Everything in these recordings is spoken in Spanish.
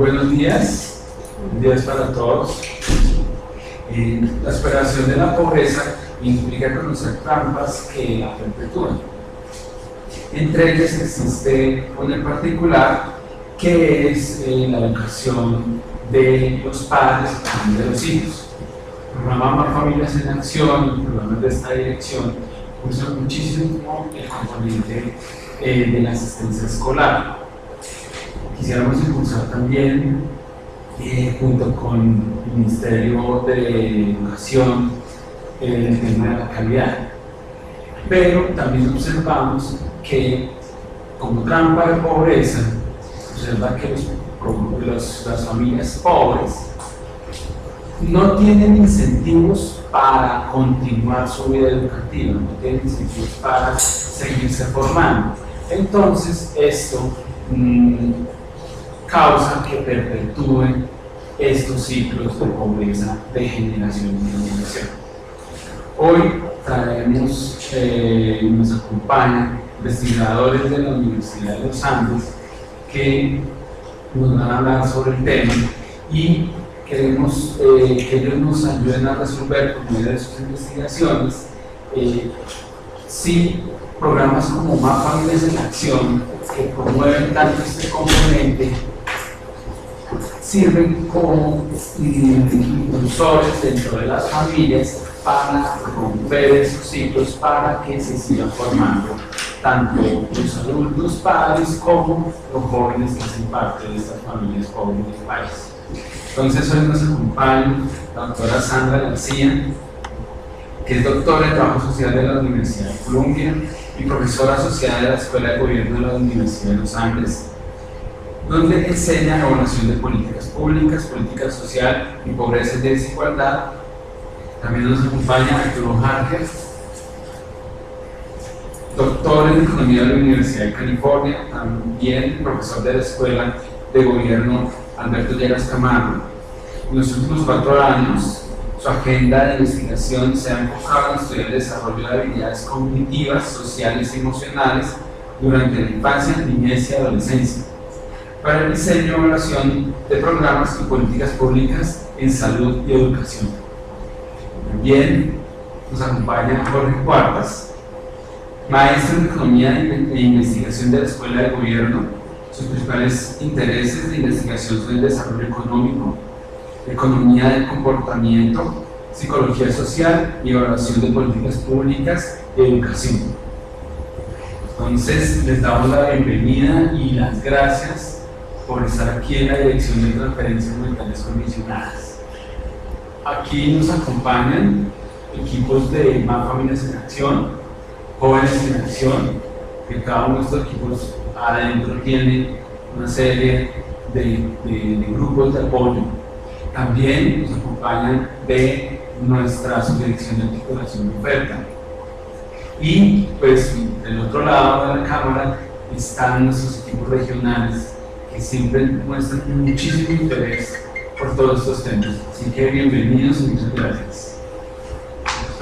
buenos días para todos. La superación de la pobreza implica conocer trampas que la perpetúan. Entre ellas existe una en particular que es la educación de los padres y de los hijos. El programa Más Familias en Acción, los programas de esta dirección, usan muchísimo el componente de la asistencia escolar. Quisiéramos impulsar también, junto con el Ministerio de Educación, el tema de la calidad. Pero también observamos que, como trampa de pobreza, observa que las familias pobres no tienen incentivos para continuar su vida educativa, no tienen incentivos para seguirse formando. Entonces, esto causa que perpetúen estos ciclos de pobreza de generación en generación. Hoy traemos, nos acompañan investigadores de la Universidad de los Andes que nos van a hablar sobre el tema y queremos que ellos nos ayuden a resolver por medio de sus investigaciones si programas como Más Familias en Acción, que promueven tanto este componente, sirven como impulsores dentro de las familias para romper esos ciclos, para que se sigan formando tanto los adultos padres como los jóvenes que hacen parte de estas familias pobres del país. Entonces hoy nos acompaña la doctora Sandra García, que es doctora en Trabajo Social de la Universidad de Columbia y profesora asociada de la Escuela de Gobierno de la Universidad de los Andes, donde enseña evaluación de políticas públicas, política social y pobreza y desigualdad. También nos acompaña Arturo Harker, doctor en Economía de la Universidad de California, también profesor de la Escuela de Gobierno Alberto Lleras Camargo. En los últimos 4 años, su agenda de investigación se ha enfocado en estudiar el desarrollo de habilidades cognitivas, sociales y emocionales durante la infancia, niñez y adolescencia, para el diseño y evaluación de programas y políticas públicas en salud y educación. También nos acompaña Jorge Cuartas, maestro en Economía e Investigación de la Escuela de Gobierno. Sus principales intereses de investigación son el desarrollo económico, economía del comportamiento, psicología social y evaluación de políticas públicas y educación. Entonces, les damos la bienvenida y las gracias por estar aquí en la Dirección de Transferencias Monetarias Condicionadas. Aquí nos acompañan equipos de Más Familias en Acción, Jóvenes en Acción, que cada uno de estos equipos adentro tiene una serie de grupos de apoyo. También nos acompañan de nuestra subdirección de articulación de oferta. Y pues del otro lado de la cámara están nuestros equipos regionales que siempre muestran muchísimo interés por todos estos temas. Así que bienvenidos y muchas gracias.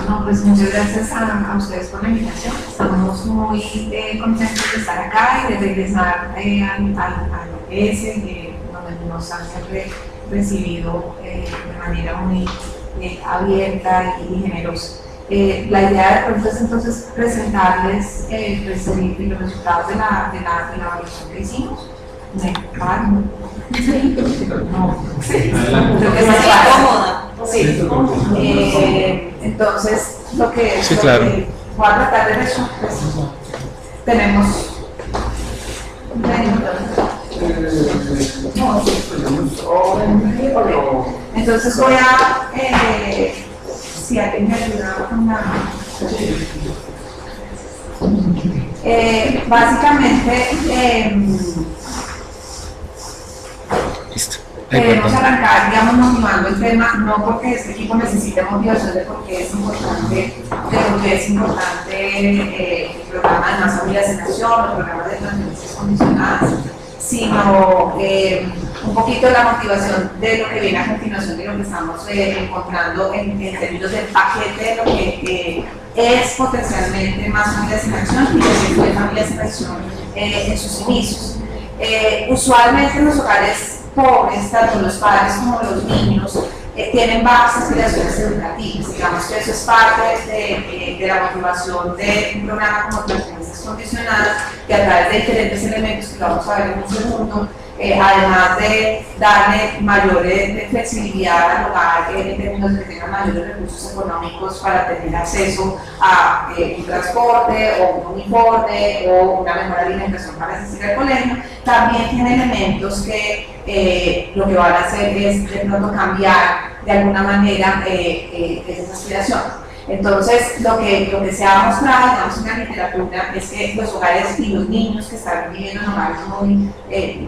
No, pues muchas gracias a ustedes por la invitación. Estamos muy contentos de estar acá y de regresar al OPS, donde nos han siempre recibido de manera muy abierta y generosa. La idea de pronto es entonces presentarles pues, los resultados de la evaluación que hicimos. Creo que es más cómoda. Sí. Entonces, lo que voy a tratar de resumir, tenemos entonces voy a si alguien me ayuda con la básicamente queremos arrancar, digamos, motivando el tema, no porque este equipo necesite motivación de por qué es importante, el programa de Más Familias en Acción, los programas de transferencias condicionadas, sino un poquito la motivación de lo que viene a continuación de lo que estamos encontrando en términos del paquete de lo que es potencialmente Más Familias en Acción y de Familias en Acción en sus inicios. Usualmente en los hogares pobres, tanto los padres como los niños, tienen bajas aspiraciones educativas. Digamos que eso es parte de la motivación de un programa como Transferencias Condicionadas, que a través de diferentes elementos que vamos a ver en un segundo, además de darle mayor flexibilidad al hogar en términos de que tengan mayores recursos económicos para tener acceso a un transporte o un uniforme o una mejor alimentación para asistir al colegio, también tiene elementos que lo que van a hacer es de pronto cambiar de alguna manera esas aspiraciones. Entonces, lo que se ha mostrado, digamos, en la literatura es que los hogares y los niños que están viviendo en hogares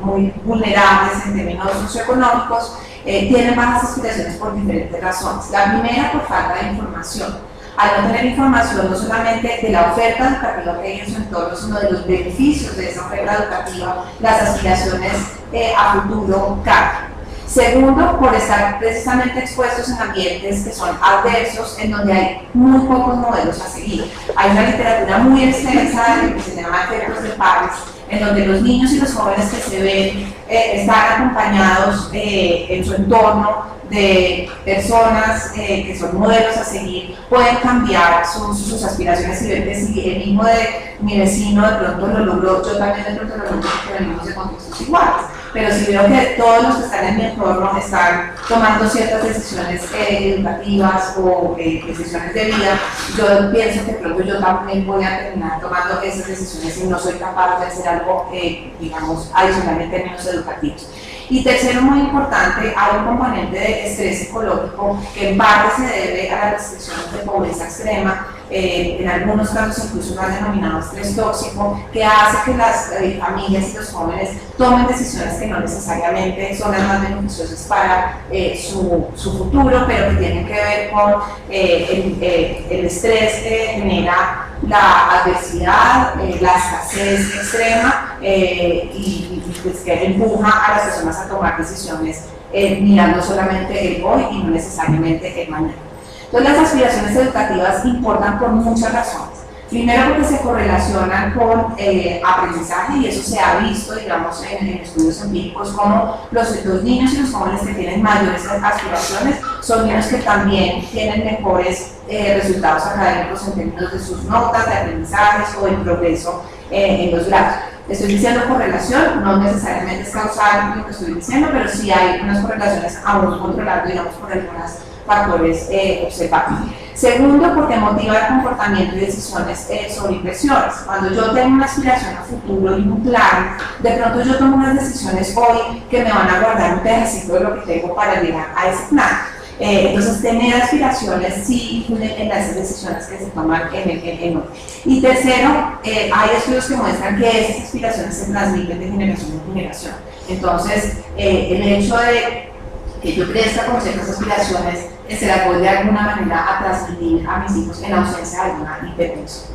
muy vulnerables en términos socioeconómicos tienen bajas aspiraciones por diferentes razones. La primera, por falta de información. Al no tener información no solamente de la oferta educativa que hay en su entorno, sino de los beneficios de esa oferta educativa, las aspiraciones a futuro cambian. Segundo, por estar precisamente expuestos en ambientes que son adversos, en donde hay muy pocos modelos a seguir. Hay una literatura muy extensa que se llama efectos de pares, en donde los niños y los jóvenes que se ven están acompañados en su entorno de personas que son modelos a seguir, pueden cambiar sus aspiraciones y ver que si el mismo de mi vecino de pronto lo logró, yo también de pronto lo logro, porque venimos de contextos iguales. Pero si veo que todos los que están en mi entorno están tomando ciertas decisiones educativas o decisiones de vida, yo pienso que creo que yo también voy a terminar tomando esas decisiones y no soy capaz de hacer algo, digamos, adicional en términos educativos. Y tercero, muy importante, hay un componente de estrés psicológico que en parte se debe a las restricciones de pobreza extrema, en algunos casos incluso lo han denominado estrés tóxico, que hace que las familias y los jóvenes tomen decisiones que no necesariamente son las más beneficiosas para su futuro, pero que tienen que ver con el estrés que genera la adversidad, la escasez extrema y pues, que empuja a las personas a tomar decisiones mirando solamente el hoy y no necesariamente el mañana. Entonces las aspiraciones educativas importan por muchas razones. Primero porque se correlacionan con aprendizaje y eso se ha visto, digamos, en estudios empíricos como los niños y los jóvenes que tienen mayores aspiraciones son niños que también tienen mejores resultados académicos en términos de sus notas, de aprendizajes o el progreso en los grados. Estoy diciendo correlación, no necesariamente es causal lo que estoy diciendo, pero sí hay unas correlaciones aún controladas, digamos, por algunos factores observables. Segundo, porque motiva el comportamiento y decisiones sobre inversiones. Cuando yo tengo una aspiración a futuro y un plan, de pronto yo tomo unas decisiones hoy que me van a guardar un pedacito de lo que tengo para llegar a ese plan. Entonces, tener aspiraciones sí influyen en las decisiones que se toman en hoy. Y tercero, hay estudios que muestran que esas aspiraciones se transmiten de generación en generación. Entonces, el hecho de que yo crezca con ciertas aspiraciones se las voy de alguna manera a transmitir a mis hijos en ausencia de alguna intervención.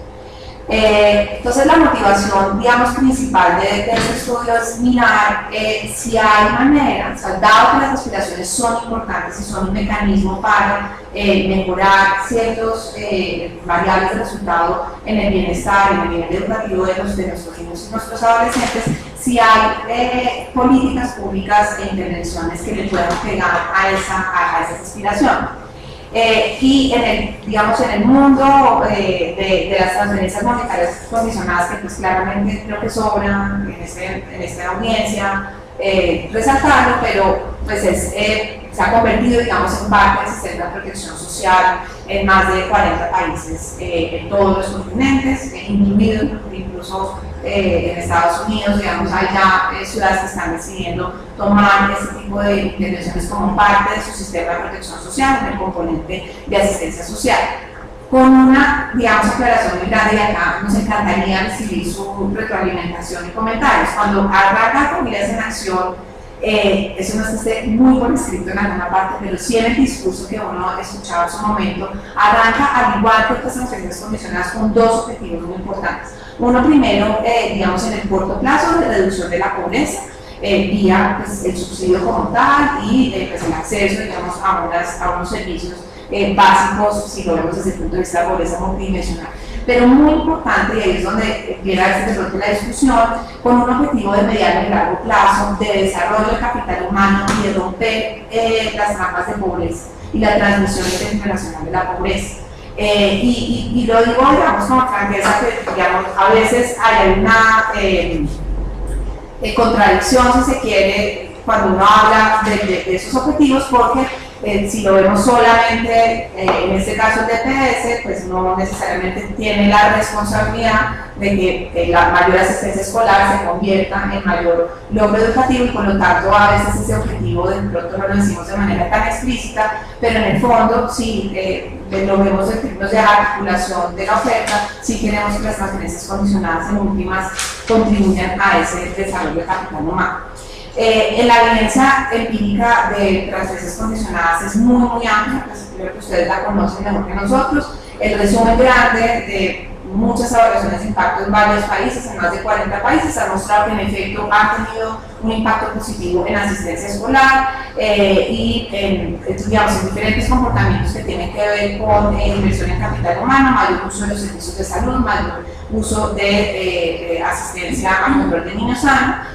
Entonces la motivación, digamos, principal de este estudio es mirar si hay manera, o sea, dado que las aspiraciones son importantes y son un mecanismo para mejorar ciertos variables de resultado en el bienestar, en el nivel educativo de nuestros niños y nuestros adolescentes, si hay políticas públicas e intervenciones que le puedan pegar a esas aspiraciones. Y en el mundo de las transferencias monetarias condicionadas, que pues claramente creo que sobran en esta audiencia, resaltarlo, pero pues se ha convertido, digamos, en parte del sistema de protección social en más de 40 países en todos los continentes, incluidos incluso en Estados Unidos, digamos, hay ya ciudades que están decidiendo tomar este tipo de intervenciones como parte de su sistema de protección social, en el componente de asistencia social. Con una, digamos, aclaración muy grande, y acá nos encantaría recibir su retroalimentación y comentarios. Cuando arranca Familias en Acción, eso no está muy por escrito en alguna parte, pero sí en el discurso que uno escuchaba en su momento, arranca, al igual que otras transferencias condicionadas, con dos objetivos muy importantes. Uno primero, digamos, en el corto plazo, de reducción de la pobreza, vía pues, el subsidio como tal y pues, el acceso, digamos, a unos servicios básicos, si lo vemos desde el punto de vista de pobreza multidimensional. pero muy importante, y ahí es donde viene a veces de pronto la discusión, con un objetivo de mediano y largo plazo, de desarrollo del capital humano y de romper las trampas de pobreza y la transmisión internacional de la pobreza. Y lo digo, digamos, con franqueza, que digamos, a veces hay una contradicción, si se quiere, cuando uno habla de esos objetivos, porque si lo vemos solamente, en este caso el DPS, pues no necesariamente tiene la responsabilidad de que la mayor asistencia escolar se convierta en mayor logro educativo, y por lo tanto a veces ese objetivo de pronto no lo decimos de manera tan explícita, pero en el fondo sí lo vemos en términos de articulación de la oferta, sí queremos que las transferencias condicionadas en últimas contribuyan a ese desarrollo de capital humano. En la evidencia empírica de transferencias condicionadas es muy amplia, pues creo que ustedes la conocen mejor que nosotros. El resumen grande de muchas evaluaciones de impacto en varios países, en más de 40 países, ha mostrado que en efecto han tenido un impacto positivo en asistencia escolar y en diferentes comportamientos que tienen que ver con inversión en capital humano, mayor uso de los servicios de salud, mayor uso de asistencia a control de niños sanos.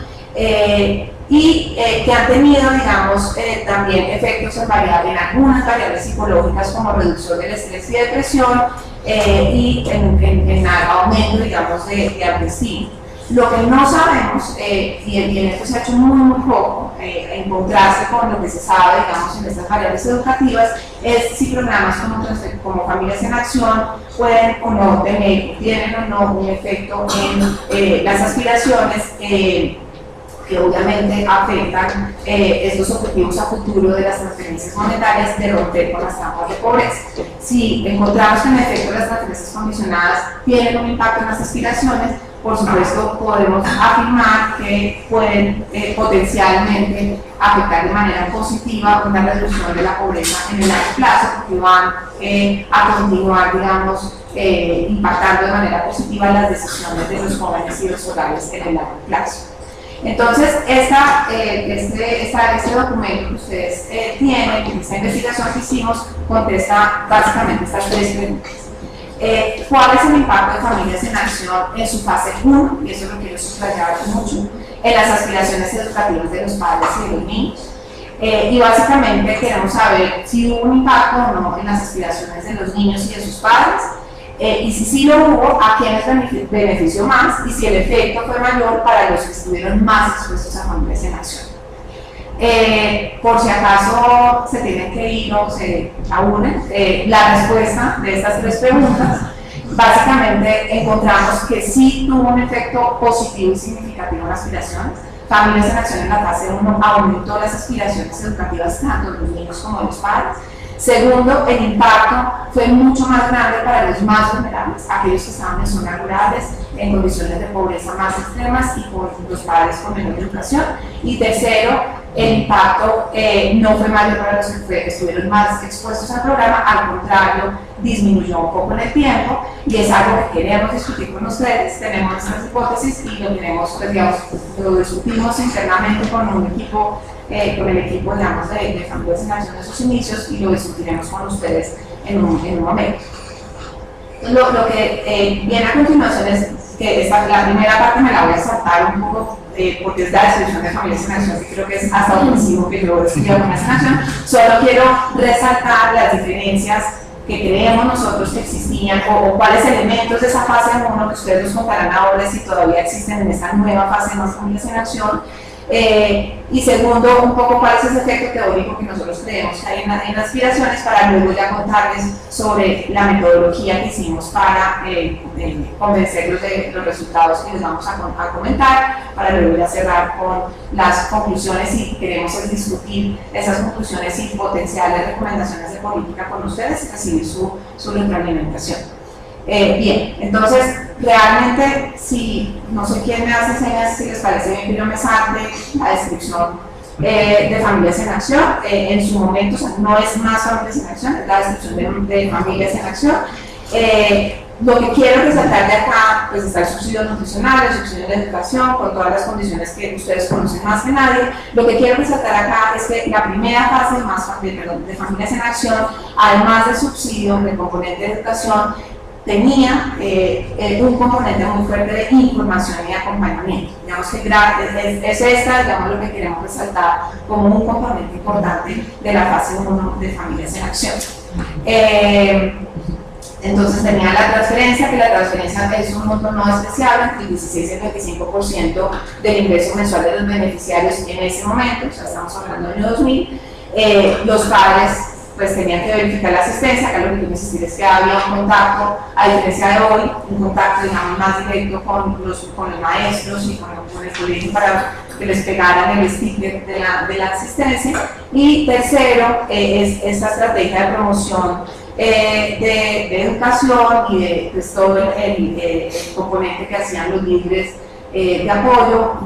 Y que han tenido, digamos, también efectos en algunas variables psicológicas como reducción del estrés y depresión y en aumento, digamos, de autoestima. Lo que no sabemos, y en esto se ha hecho muy poco, en contraste con lo que se sabe, digamos, en estas variables educativas, es si programas como Familias en Acción pueden o no tener, tienen o no un efecto en las aspiraciones que obviamente afectan estos objetivos a futuro de las transferencias monetarias, de romper con las trampas de pobreza. Si encontramos que en efecto las transferencias condicionadas tienen un impacto en las aspiraciones, por supuesto podemos afirmar que pueden potencialmente afectar de manera positiva una reducción de la pobreza en el largo plazo, porque van a continuar, digamos, impactando de manera positiva las decisiones de los jóvenes y los hogares en el largo plazo. Entonces, este documento que ustedes tienen, esta investigación que hicimos, contesta básicamente estas tres preguntas. ¿Cuál es el impacto de Familias en Acción en su fase 1? Y eso lo quiero subrayar mucho, en las aspiraciones educativas de los padres y de los niños. Y básicamente queremos saber si hubo un impacto o no en las aspiraciones de los niños y de sus padres. Y si sí lo hubo, a quiénes benefició más, y si el efecto fue mayor para los que estuvieron más expuestos a Familias en Acción. Por si acaso se tienen que ir o se aúnen, la respuesta de estas tres preguntas, básicamente encontramos que sí tuvo un efecto positivo y significativo en las aspiraciones. Familias en Acción en la fase 1 aumentó las aspiraciones educativas tanto de los niños como de los padres. Segundo, el impacto fue mucho más grande para los más vulnerables, aquellos que estaban en zonas rurales, en condiciones de pobreza más extremas y con los padres con menor educación. Y tercero, el impacto no fue mayor para los que estuvieron más expuestos al programa, al contrario, disminuyó un poco en el tiempo, y es algo que queremos discutir con ustedes. Tenemos nuestras hipótesis y lo queremos, pues, digamos, lo discutimos internamente con el equipo, digamos, de Familias en Acción de sus inicios, y lo discutiremos con ustedes en un momento. Lo que viene a continuación es que la primera parte me la voy a saltar un poco, porque es la descripción de Familias en Acción, que creo que es hasta ofensivo que yo escriba Familias en Acción. Solo quiero resaltar las diferencias que creemos nosotros que existían, o cuáles elementos de esa fase 1 que ustedes nos contarán ahora si todavía existen en esta nueva fase de Familias en Acción. Y segundo, un poco cuál es ese efecto teórico que nosotros creemos que hay en aspiraciones, para luego ya contarles sobre la metodología que hicimos para convencerlos de los resultados que les vamos a comentar, para luego ya cerrar con las conclusiones, y queremos discutir esas conclusiones y potenciales recomendaciones de política con ustedes y recibir su retroalimentación. Bien, entonces realmente, si no sé quién me hace señas, si les parece bien que yo me salte la descripción de Familias en Acción, en su momento, o sea, no es más Familias en Acción, es la descripción de Familias en Acción. Lo que quiero resaltar de acá, pues está el subsidio nutricional, el subsidio de educación, con todas las condiciones que ustedes conocen más que nadie. Lo que quiero resaltar acá es que la primera fase de Familias en Acción, además del subsidio, del componente de educación, tenía un componente muy fuerte de información y acompañamiento. Digamos que es esta, digamos, lo que queremos resaltar como un componente importante de la fase 1 de Familias en Acción. Entonces tenía la transferencia, que la transferencia es un monto no despreciable, entre el 16 y el 25% del ingreso mensual de los beneficiarios en ese momento, o sea, estamos hablando del año 2000. Los padres pues tenían que verificar la asistencia. Acá lo que quiero insistir es que había un contacto, a diferencia de hoy, un contacto, digamos, más directo con los maestros y con el colegio para que les pegaran el sticker de la asistencia. Y tercero, es esta estrategia de promoción de educación y de pues, todo el componente que hacían los líderes de apoyo,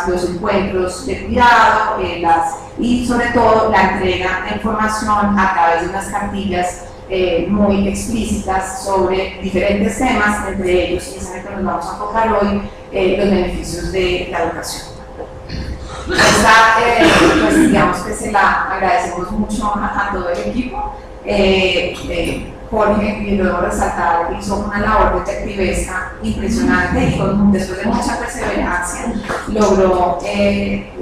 los encuentros de cuidado, y sobre todo la entrega de información a través de unas cartillas muy explícitas sobre diferentes temas, entre ellos, y es en el que nos vamos a enfocar hoy, los beneficios de la educación. Esta, pues digamos que se la agradecemos mucho a todo el equipo. Jorge, y luego resaltar, hizo una labor detectivesca impresionante y después de mucha perseverancia logró,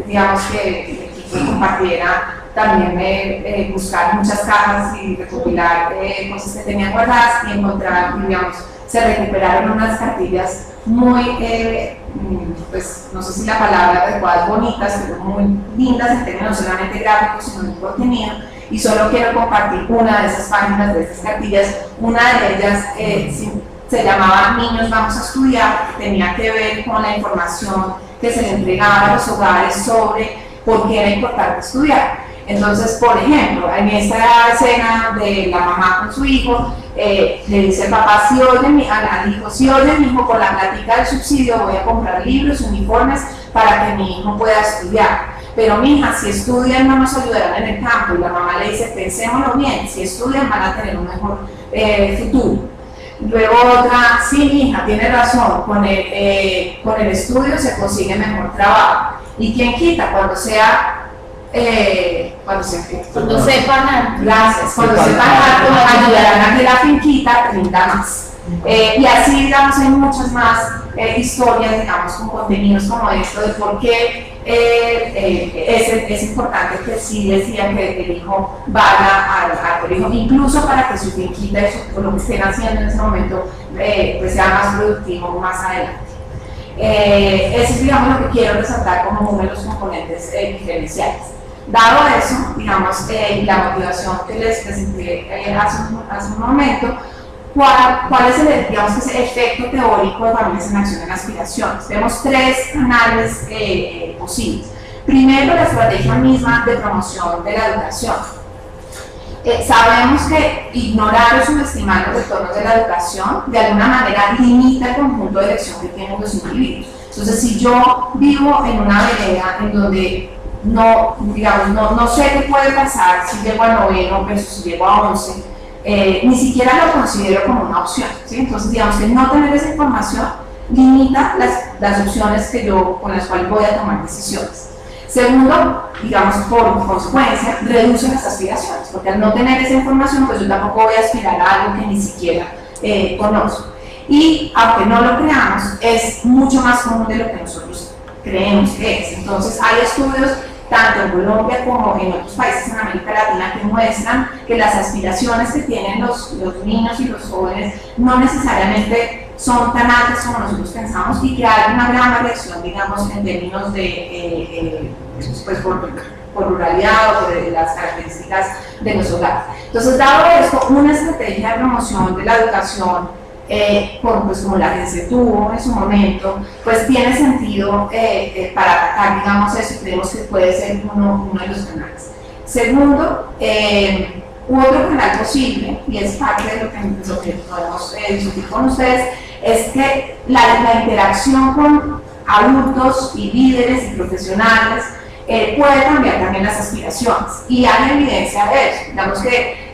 digamos, que el equipo compartiera también buscar muchas cajas y recopilar cosas que tenían guardadas y encontrar, digamos, se recuperaron unas cartillas muy, pues no sé si la palabra adecuada es bonitas, pero muy lindas en términos no solamente gráficos, sino de contenido. Y solo quiero compartir una de esas páginas de estas cartillas. Una de ellas se llamaba Niños Vamos a Estudiar, que tenía que ver con la información que se le entregaba a los hogares sobre por qué era importante estudiar. Entonces, por ejemplo, en esta escena de la mamá con su hijo, le dice el papá, si oye mi hijo, con la plática del subsidio voy a comprar libros, uniformes para que mi hijo pueda estudiar. Pero mija, si estudian no nos ayudarán en el campo. Y la mamá le dice, pensémoslo bien, si estudian van a tener un mejor futuro. Luego otra, sí mija, tiene razón, con el estudio se consigue mejor trabajo. ¿Y quién quita? Cuando sepan, gracias, cuando sepan ayudarán a que la finquita rinda más. Y así, digamos, hay muchas más historias, digamos, con contenidos como esto de por qué es importante que sí decía que el hijo vaya al colegio, incluso para que su finquita y lo que estén haciendo en ese momento pues sea más productivo más adelante. Eso es, digamos, lo que quiero resaltar como uno de los componentes diferenciales. Dado eso, digamos, la motivación que les presenté hace un momento, ¿cuál es el, digamos, que es el efecto teórico de Familias en Acción en Aspiraciones? Vemos tres canales posibles. Primero, la estrategia misma de promoción de la educación. Sabemos que ignorar o subestimar los retornos de la educación de alguna manera limita el conjunto de elección que tienen los individuos. Entonces, si yo vivo en una vereda en donde no sé qué puede pasar si llego a noveno versus si llego a 11, ni siquiera lo considero como una opción, ¿sí? Entonces, digamos que no tener esa información limita las opciones con las cuales voy a tomar decisiones. Segundo, digamos, por consecuencia, reduce las aspiraciones, porque al no tener esa información, pues yo tampoco voy a aspirar a algo que ni siquiera conozco. Y, aunque no lo creamos, es mucho más común de lo que nosotros creemos que es. Entonces, hay estudios tanto en Colombia como en otros países en América Latina que muestran que las aspiraciones que tienen los niños y los jóvenes no necesariamente son tan altas como nosotros pensamos y que hay una gran variación, digamos, en términos de pues por ruralidad o por las características de los hogares. Entonces, dado esto, una estrategia de promoción de la educación pues como la que se tuvo en su momento, pues tiene sentido para atacar, digamos, eso, creemos que puede ser uno de los canales. Segundo, otro canal posible, y es parte de lo que podemos discutir con ustedes, es que la interacción con adultos y líderes y profesionales puede cambiar también las aspiraciones, y hay evidencia de eso. Digamos que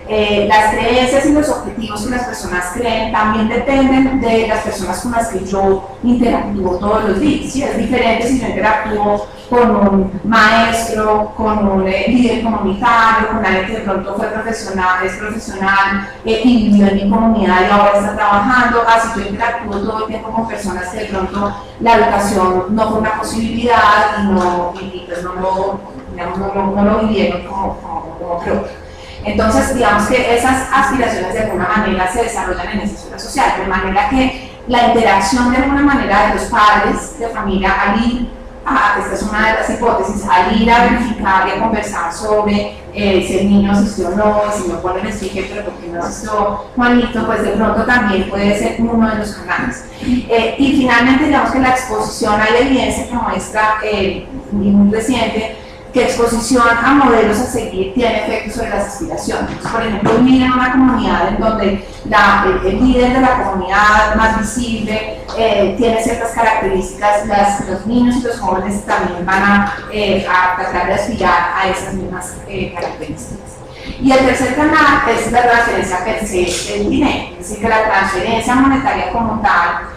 las creencias y los objetivos que las personas creen también dependen de las personas con las que yo interactúo todos los días, ¿sí? Es diferente si yo interactúo con un maestro, con un líder comunitario, con alguien que de pronto fue profesional, es profesional y vivió en mi comunidad y ahora está trabajando. Así yo interactúo todo el tiempo con personas que de pronto la educación no fue una posibilidad y pues no lo vivieron como propio. Entonces, digamos que esas aspiraciones de alguna manera se desarrollan en esa esfera social, de manera que la interacción de alguna manera de los padres de familia al ir esta es una de las hipótesis, al ir a verificar y a conversar sobre si el niño asistió o no, si no ponen el sticker, pero porque no asistió Juanito, pues de pronto también puede ser uno de los canales. Y finalmente, digamos que la exposición a la evidencia que muestra muy reciente, que exposición a modelos a seguir tiene efectos sobre las aspiraciones. Por ejemplo, vivir en una comunidad en donde el líder de la comunidad más visible tiene ciertas características, los niños y los jóvenes también van a tratar de aspirar a esas mismas características. Y el tercer canal es la transferencia per se del dinero, es decir, que la transferencia monetaria como tal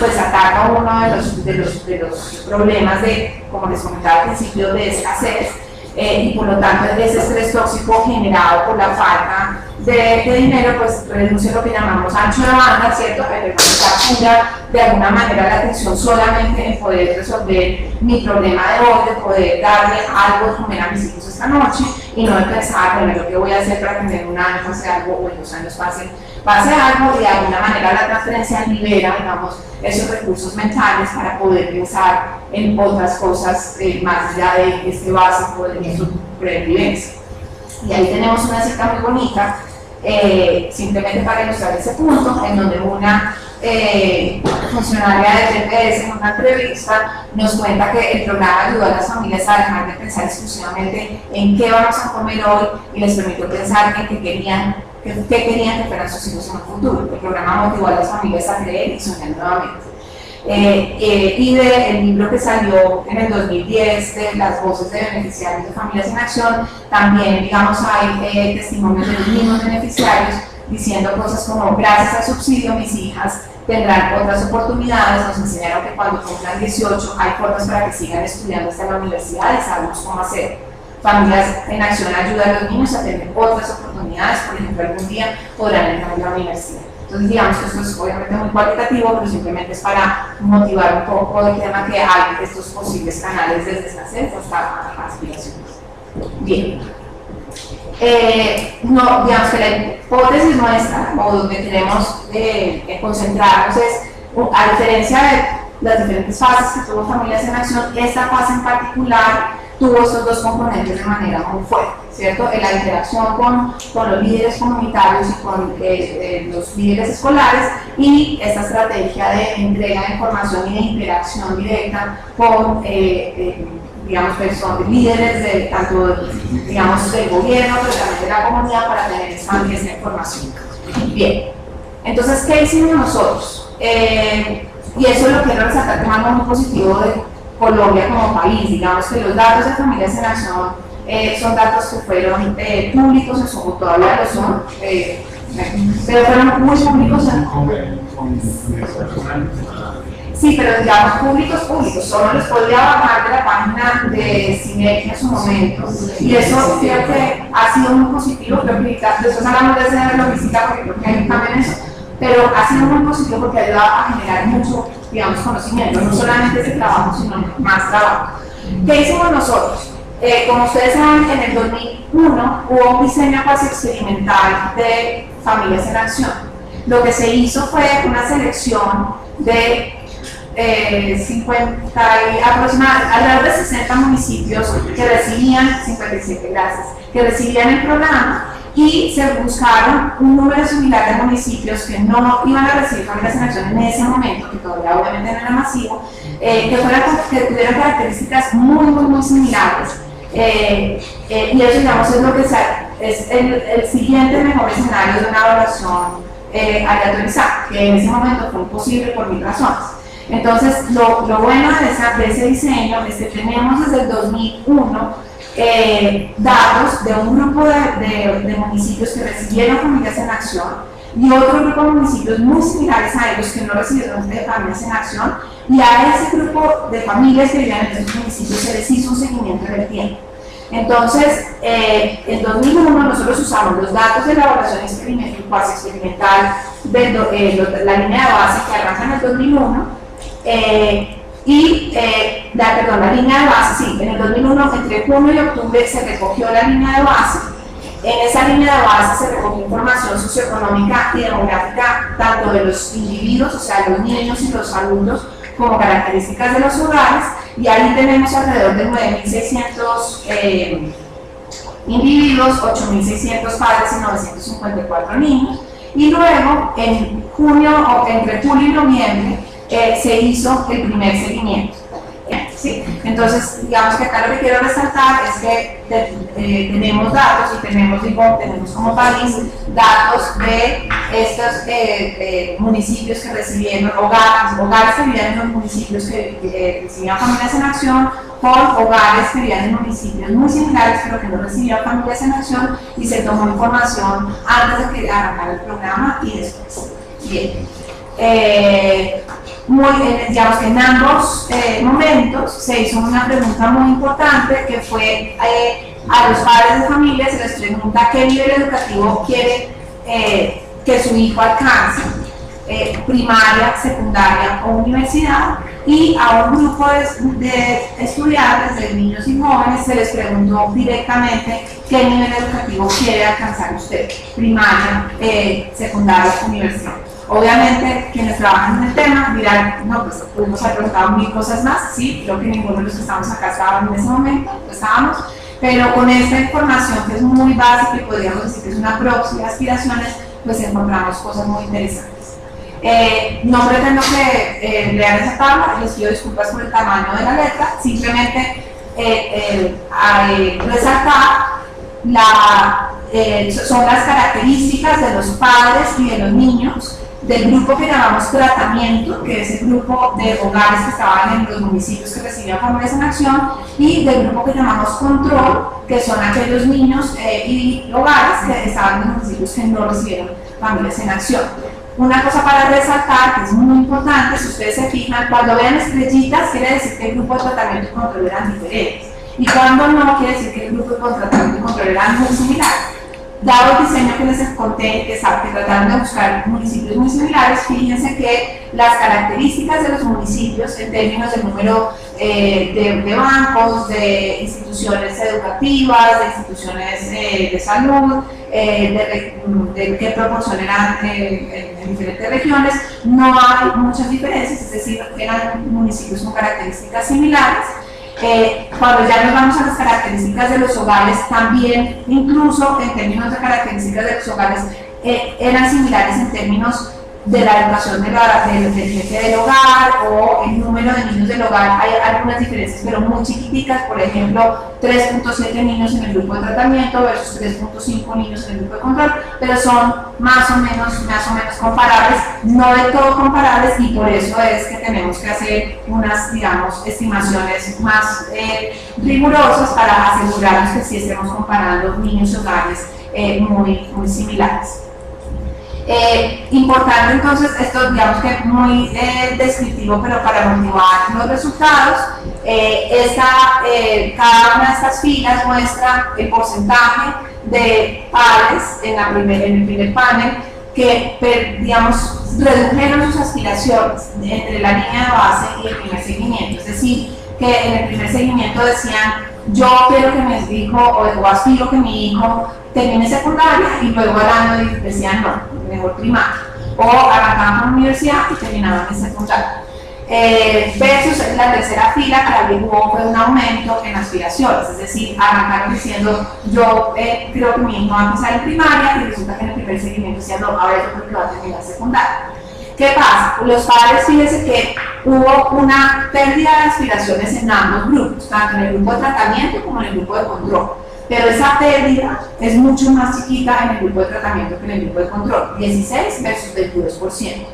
pues ataca uno de los problemas de, como les comentaba al principio, de escasez y por lo tanto ese estrés tóxico generado por la falta de dinero pues reduce lo que llamamos ancho de banda, ¿cierto? Cura de alguna manera la atención solamente en poder resolver mi problema de hoy, de poder darle algo de comer a mis hijos esta noche y no de pensar, bueno, lo que voy a hacer para tener un año pase algo o en 2 años pase algo, y de alguna manera la transferencia libera, digamos, esos recursos mentales para poder pensar en otras cosas más allá de este básico de supervivencia. Y ahí tenemos una cita muy bonita, simplemente para ilustrar ese punto, en donde una funcionaria del TPS en una entrevista nos cuenta que el programa ayudó a las familias a dejar de pensar exclusivamente en qué vamos a comer hoy y les permitió pensar en qué querían que fueran sus hijos en el futuro. El programa motivó a las familias a creer y soñar nuevamente. Y del libro que salió en el 2010 de las voces de beneficiarios de Familias en Acción, también, digamos, hay testimonios de los mismos beneficiarios diciendo cosas como: gracias al subsidio mis hijas tendrán otras oportunidades, nos enseñaron que cuando cumplan 18 hay formas para que sigan estudiando hasta la universidad y sabemos cómo hacer. Familias en Acción ayuda a los niños a tener otras oportunidades, por ejemplo, algún día podrán entrar a la universidad. Entonces, digamos que esto es obviamente muy cualitativo, pero simplemente es para motivar un poco el tema que hay estos posibles canales desde escasez hasta aspiraciones. Bien. No, digamos que la hipótesis nuestra, o donde queremos concentrarnos, es, a diferencia de las diferentes fases que tuvo Familias en Acción, esta fase en particular tuvo estos dos componentes de manera muy fuerte, ¿cierto? La interacción con los líderes comunitarios y con los líderes escolares, y esta estrategia de entrega de información y de interacción directa con digamos, personas, líderes tanto digamos, del gobierno, pero también de la comunidad, para tener esa información. Bien, entonces, ¿qué hicimos nosotros? Y eso es lo que quiero resaltar como algo muy positivo de Colombia como país. Digamos que los datos de Familias en Acción son datos que fueron públicos en su, todavía lo son, pero fueron muy públicos. Sí, pero digamos públicos, solo les podía bajar de la página de CINEC en su momento, y eso fíjate, ha sido muy positivo. Creo que después hablamos de esa logística porque creo que hay un cambio en eso, pero ha sido muy positivo porque ayuda a generar mucho, digamos, conocimiento, no solamente ese trabajo, sino más trabajo. ¿Qué hicimos nosotros? Como ustedes saben, en el 2001 hubo un diseño casi experimental de Familias en Acción. Lo que se hizo fue una selección de 50 y aproximadamente alrededor de 60 municipios que recibían, 57 gracias, que recibían el programa, y se buscaron un número similar de municipios que no iban a recibir Familias en Acción en ese momento, que todavía obviamente no era masivo, que tuvieran características muy similares. Y eso, digamos, es lo que es el siguiente mejor escenario de una evaluación aleatorizada, que en ese momento fue imposible por 1000 razones. Entonces, lo bueno de ese diseño es que tenemos desde el 2001 datos de un grupo de municipios que recibieron Familias en Acción y otro grupo de municipios muy similares a ellos que no recibieron Familias en Acción, y a ese grupo de familias que vivían en esos municipios se les hizo un seguimiento en el tiempo. Entonces, en 2001 nosotros usamos los datos de la evaluación experimental de la línea de base que arranca en el 2001 la línea de base, sí, en el 2001 entre junio y octubre se recogió la línea de base. En esa línea de base se recogió información socioeconómica y demográfica tanto de los individuos, o sea, los niños y los adultos, como características de los hogares, y ahí tenemos alrededor de 9.600 individuos, 8.600 padres y 954 niños, y luego en junio, entre julio y noviembre, se hizo el primer seguimiento. ¿Sí? Entonces, digamos que acá lo que quiero resaltar es que tenemos datos y tenemos como país datos de estos municipios que recibieron, hogares que vivían en los municipios que recibían Familias en Acción, con hogares que vivían en municipios muy similares pero que no recibían Familias en Acción, y se tomó información antes de que arrancara el programa y después. Bien. Digamos que en ambos momentos se hizo una pregunta muy importante que fue a los padres de familia se les pregunta qué nivel educativo quiere que su hijo alcance, primaria, secundaria o universidad, y a un grupo de estudiantes, de niños y jóvenes, se les preguntó directamente qué nivel educativo quiere alcanzar usted, primaria, secundaria o universidad. Obviamente, quienes trabajan en el tema dirán, no, pues pudimos haber preguntado 1000 cosas más, sí, creo que ninguno de los que estamos acá estaban en ese momento, estábamos, pero con esta información que es muy básica y podríamos decir que es una proxy de aspiraciones, pues encontramos cosas muy interesantes. No pretendo que lean esa tabla, les pido disculpas por el tamaño de la letra, simplemente resaltar son las características de los padres y de los niños del grupo que llamamos tratamiento, que es el grupo de hogares que estaban en los municipios que recibían Familias en Acción, y del grupo que llamamos control, que son aquellos niños y hogares que estaban en los municipios que no recibieron Familias en Acción. Una cosa para resaltar, que es muy importante, si ustedes se fijan, cuando vean estrellitas quiere decir que el grupo de tratamiento y control eran diferentes, y cuando no, quiere decir que el grupo de tratamiento y control eran muy similares. Dado el diseño que les conté, que trataron de buscar municipios muy similares, fíjense que las características de los municipios en términos del número de bancos, de instituciones educativas, de instituciones de salud, de qué proporción eran en diferentes regiones, no hay muchas diferencias, es decir, eran municipios con características similares. Cuando ya nos vamos a las características de los hogares, también incluso en términos de características de los hogares eran similares en términos de la educación del jefe del hogar o el número de niños del hogar. Hay algunas diferencias, pero muy chiquiticas, por ejemplo 3.7 niños en el grupo de tratamiento versus 3.5 niños en el grupo de control, pero son más o menos comparables, no del todo comparables, y por eso es que tenemos que hacer unas, digamos, estimaciones más rigurosas para asegurarnos que sí estemos comparando niños y hogares muy similares. Importante entonces, esto digamos que muy descriptivo, pero para motivar los resultados, cada una de estas filas muestra el porcentaje de padres en el primer panel que, digamos, redujeron sus aspiraciones entre la línea de base y el primer seguimiento. Es decir, que en el primer seguimiento decían, yo quiero que mi hijo, o aspiro que mi hijo termine secundaria, y luego al año decían no, mejor primaria, o arrancaban con universidad y terminaban en secundaria. Versus la tercera fila, que también fue un aumento en aspiraciones, es decir, arrancaron diciendo yo creo que mi hijo va a empezar en primaria, y resulta que en el primer seguimiento decían no, ahora yo creo que va a terminar secundaria. ¿Qué pasa? Los padres, fíjense que hubo una pérdida de aspiraciones en ambos grupos, tanto en el grupo de tratamiento como en el grupo de control. Pero esa pérdida es mucho más chiquita en el grupo de tratamiento que en el grupo de control, 16 versus 22%.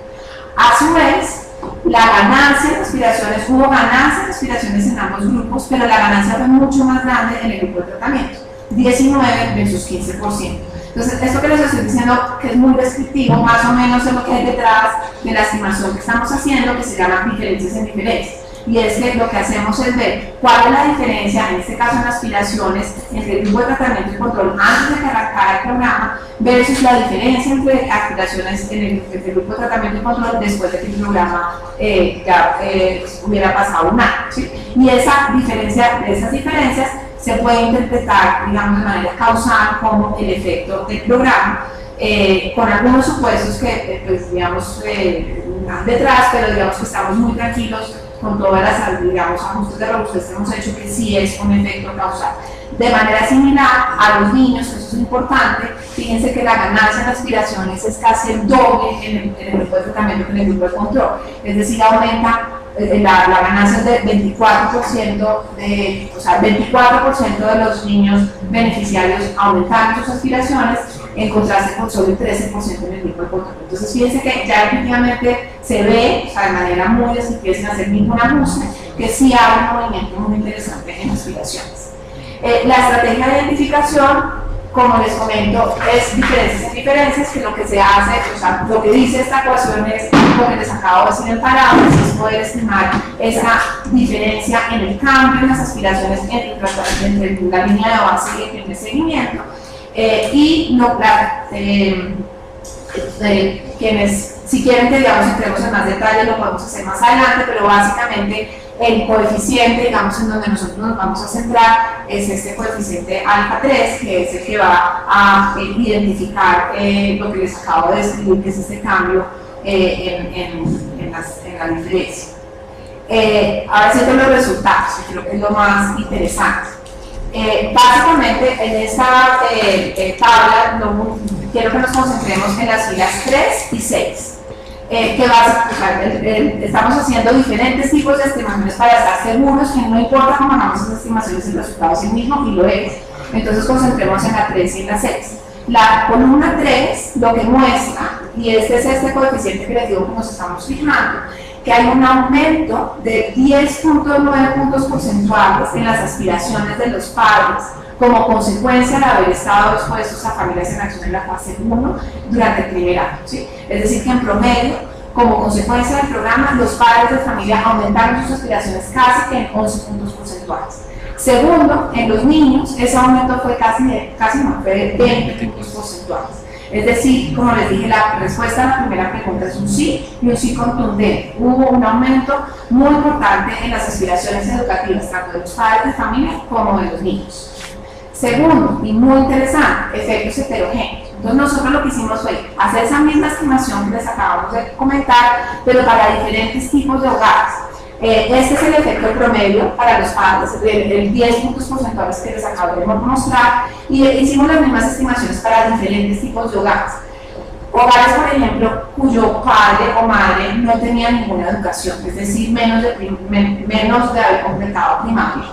A su vez, la ganancia de aspiraciones, hubo ganancia de aspiraciones en ambos grupos, pero la ganancia fue mucho más grande en el grupo de tratamiento, 19 versus 15%. Entonces, esto que les estoy diciendo que es muy descriptivo, más o menos es lo que hay detrás de la estimación que estamos haciendo, que se llama diferencias en diferencias. Y es que lo que hacemos es ver cuál es la diferencia, en este caso en aspiraciones, entre el grupo de tratamiento y control antes de que arrancara el programa, versus la diferencia entre aspiraciones entre el grupo de tratamiento y control después de que el programa hubiera pasado un año, ¿sí? Y esa diferencia, esas diferencias se puede interpretar, digamos, de manera causal como el efecto del programa, con algunos supuestos que, pues, digamos, van detrás, pero digamos que estamos muy tranquilos con todas las, digamos, ajustes de robustez que hemos hecho, que sí es un efecto causal. De manera similar a los niños, eso es importante, fíjense que la ganancia en aspiraciones es casi el doble en el grupo de tratamiento que en el grupo de control, es decir, aumenta la ganancia es de 24%, o sea, 24% de los niños beneficiarios aumentaron sus aspiraciones, en contraste con solo el 13% en el grupo de control. Entonces, fíjense que ya efectivamente se ve, o sea, de manera muy desigual, sin hacer ningún ajuste, que sí hay un movimiento muy interesante en aspiraciones. La estrategia de identificación, como les comento, es diferencias en diferencias, que lo que se hace, o sea, lo que dice esta ecuación es lo que les acabo de decir en parámetros, es poder estimar esa diferencia en el cambio en las aspiraciones entre la línea de avance y el primer seguimiento. Y no, quienes, si quieren que digamos entremos en más detalle, lo podemos hacer más adelante, pero básicamente el coeficiente, digamos, en donde nosotros nos vamos a centrar es este coeficiente alfa 3, que es el que va a identificar lo que les acabo de describir, que es este cambio en la diferencia. Ahora sí, los resultados, que creo que es lo más interesante. Básicamente, en esta tabla quiero que nos concentremos en las filas 3 y 6. Estamos haciendo diferentes tipos de estimaciones para estar seguros que no importa cómo hagamos esas estimaciones, el resultado es el mismo, y lo es. Entonces, concentremos en la 3 y en la 6. La columna 3 lo que muestra, y este es este coeficiente que les digo que nos estamos fijando, que hay un aumento de 10.9 puntos porcentuales en las aspiraciones de los padres como consecuencia de haber estado expuestos a Familias en Acción en la fase 1 durante el primer año, ¿sí? Es decir, que en promedio, como consecuencia del programa, los padres de familia aumentaron sus aspiraciones casi que en 11 puntos porcentuales. Segundo, en los niños, ese aumento fue fue de 20 puntos porcentuales. Es decir, como les dije, la respuesta a la primera pregunta es un sí, y un sí contundente. Hubo un aumento muy importante en las aspiraciones educativas, tanto de los padres de familia como de los niños. Segundo, y muy interesante, efectos heterogéneos. Entonces nosotros lo que hicimos fue hacer esa misma estimación que les acabamos de comentar, pero para diferentes tipos de hogares. Este es el efecto promedio para los padres, el 10 puntos porcentuales que les acabo de mostrar, y hicimos las mismas estimaciones para diferentes tipos de hogares. Hogares, por ejemplo, cuyo padre o madre no tenía ninguna educación, es decir, menos de haber completado primaria.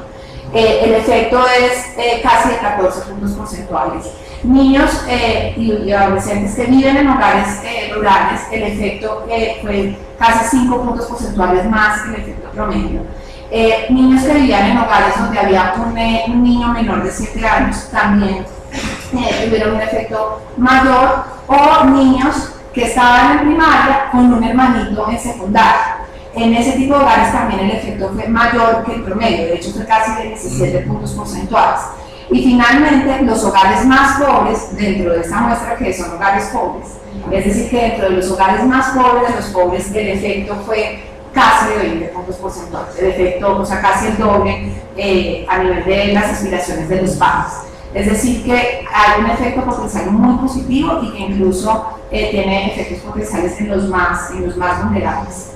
El efecto es casi de 14 puntos porcentuales. Niños y adolescentes que viven en hogares rurales, el efecto fue casi 5 puntos porcentuales más que el efecto promedio. Niños que vivían en hogares donde había un niño menor de 7 años también tuvieron un efecto mayor, o niños que estaban en primaria con un hermanito en secundaria. En ese tipo de hogares también el efecto fue mayor que el promedio, de hecho fue casi de 17 puntos porcentuales. Y finalmente, los hogares más pobres, dentro de esta muestra que son hogares pobres, es decir, que dentro de los hogares más pobres de los pobres, el efecto fue casi de 20 puntos porcentuales, el efecto, o sea, casi el doble a nivel de las aspiraciones de los padres. Es decir, que hay un efecto potencial muy positivo y que incluso tiene efectos potenciales en los más vulnerables.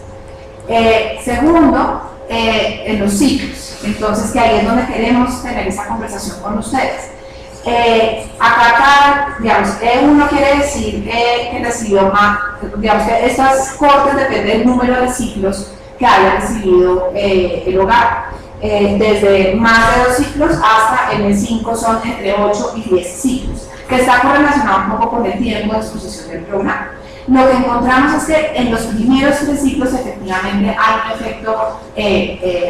Segundo, en los ciclos. Entonces, que ahí es donde queremos tener esa conversación con ustedes. Acá, digamos, E1 quiere decir que recibió más, digamos que estas cortes dependen del número de ciclos que haya recibido el hogar. Desde más de 2 ciclos hasta N5 son entre 8 y 10 ciclos, que está correlacionado un poco con el tiempo de exposición del programa. Lo que encontramos es que en los primeros 3 ciclos efectivamente hay un efecto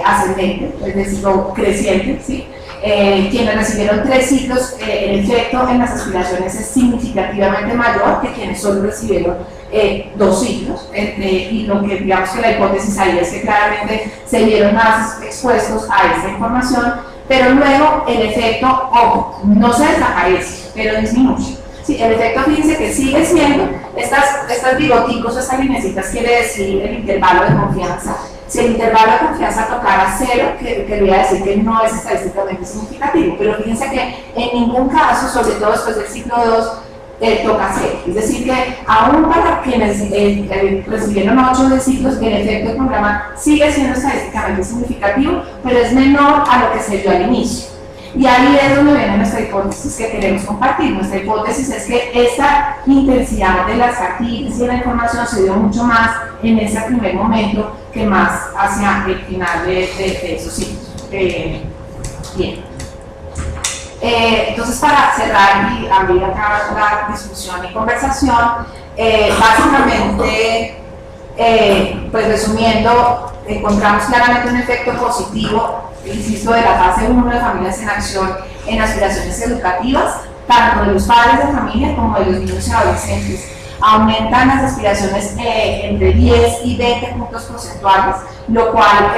ascendente, es decir, creciente, ¿sí? quienes recibieron 3 ciclos, el efecto en las aspiraciones es significativamente mayor que quienes solo recibieron 2 ciclos, y lo que digamos que la hipótesis ahí es que claramente se vieron más expuestos a esta información, pero luego el efecto, ojo, no se desaparece, pero disminuye. Sí, el efecto, fíjense que sigue siendo, estas bigoticos o estas linecitas quiere decir el intervalo de confianza. Si el intervalo de confianza tocara 0, quería decir que no es estadísticamente significativo, pero fíjense que en ningún caso, sobre todo después del ciclo 2, toca 0. Es decir, que aún para quienes recibieron 8 de ciclos, el efecto del programa sigue siendo estadísticamente significativo, pero es menor a lo que se vio al inicio. Y ahí es donde viene nuestra hipótesis que queremos compartir. Nuestra hipótesis es que esta intensidad de las actividades y de la información se dio mucho más en ese primer momento que más hacia el final de esos ciclos. Bien. Entonces, para cerrar y abrir acá la discusión y conversación, básicamente, pues resumiendo, encontramos claramente un efecto positivo, insisto, de la fase 1 de Familias en Acción en aspiraciones educativas, tanto de los padres de familia como de los niños y adolescentes. Aumentan las aspiraciones entre 10 y 20 puntos porcentuales, lo cual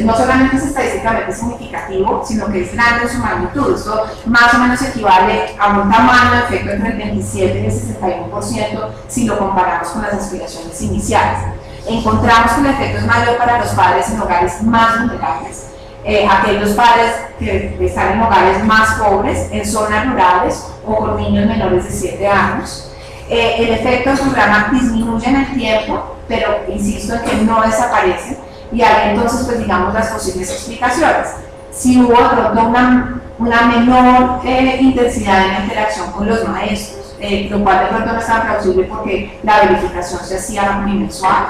no solamente es estadísticamente significativo, sino que es grande en su magnitud. Esto más o menos equivale a un tamaño de efecto entre el 27 y el 61% si lo comparamos con las aspiraciones iniciales. Encontramos que el efecto es mayor para los padres en hogares más vulnerables, aquellos padres que están en hogares más pobres, en zonas rurales o con niños menores de 7 años. El efecto del programa disminuye en el tiempo, pero insisto en que no desaparece, y ahí entonces, pues digamos, las posibles explicaciones. Si hubo de pronto una menor intensidad en la interacción con los maestros, lo cual de pronto no estaba plausible porque la verificación se hacía bimensual,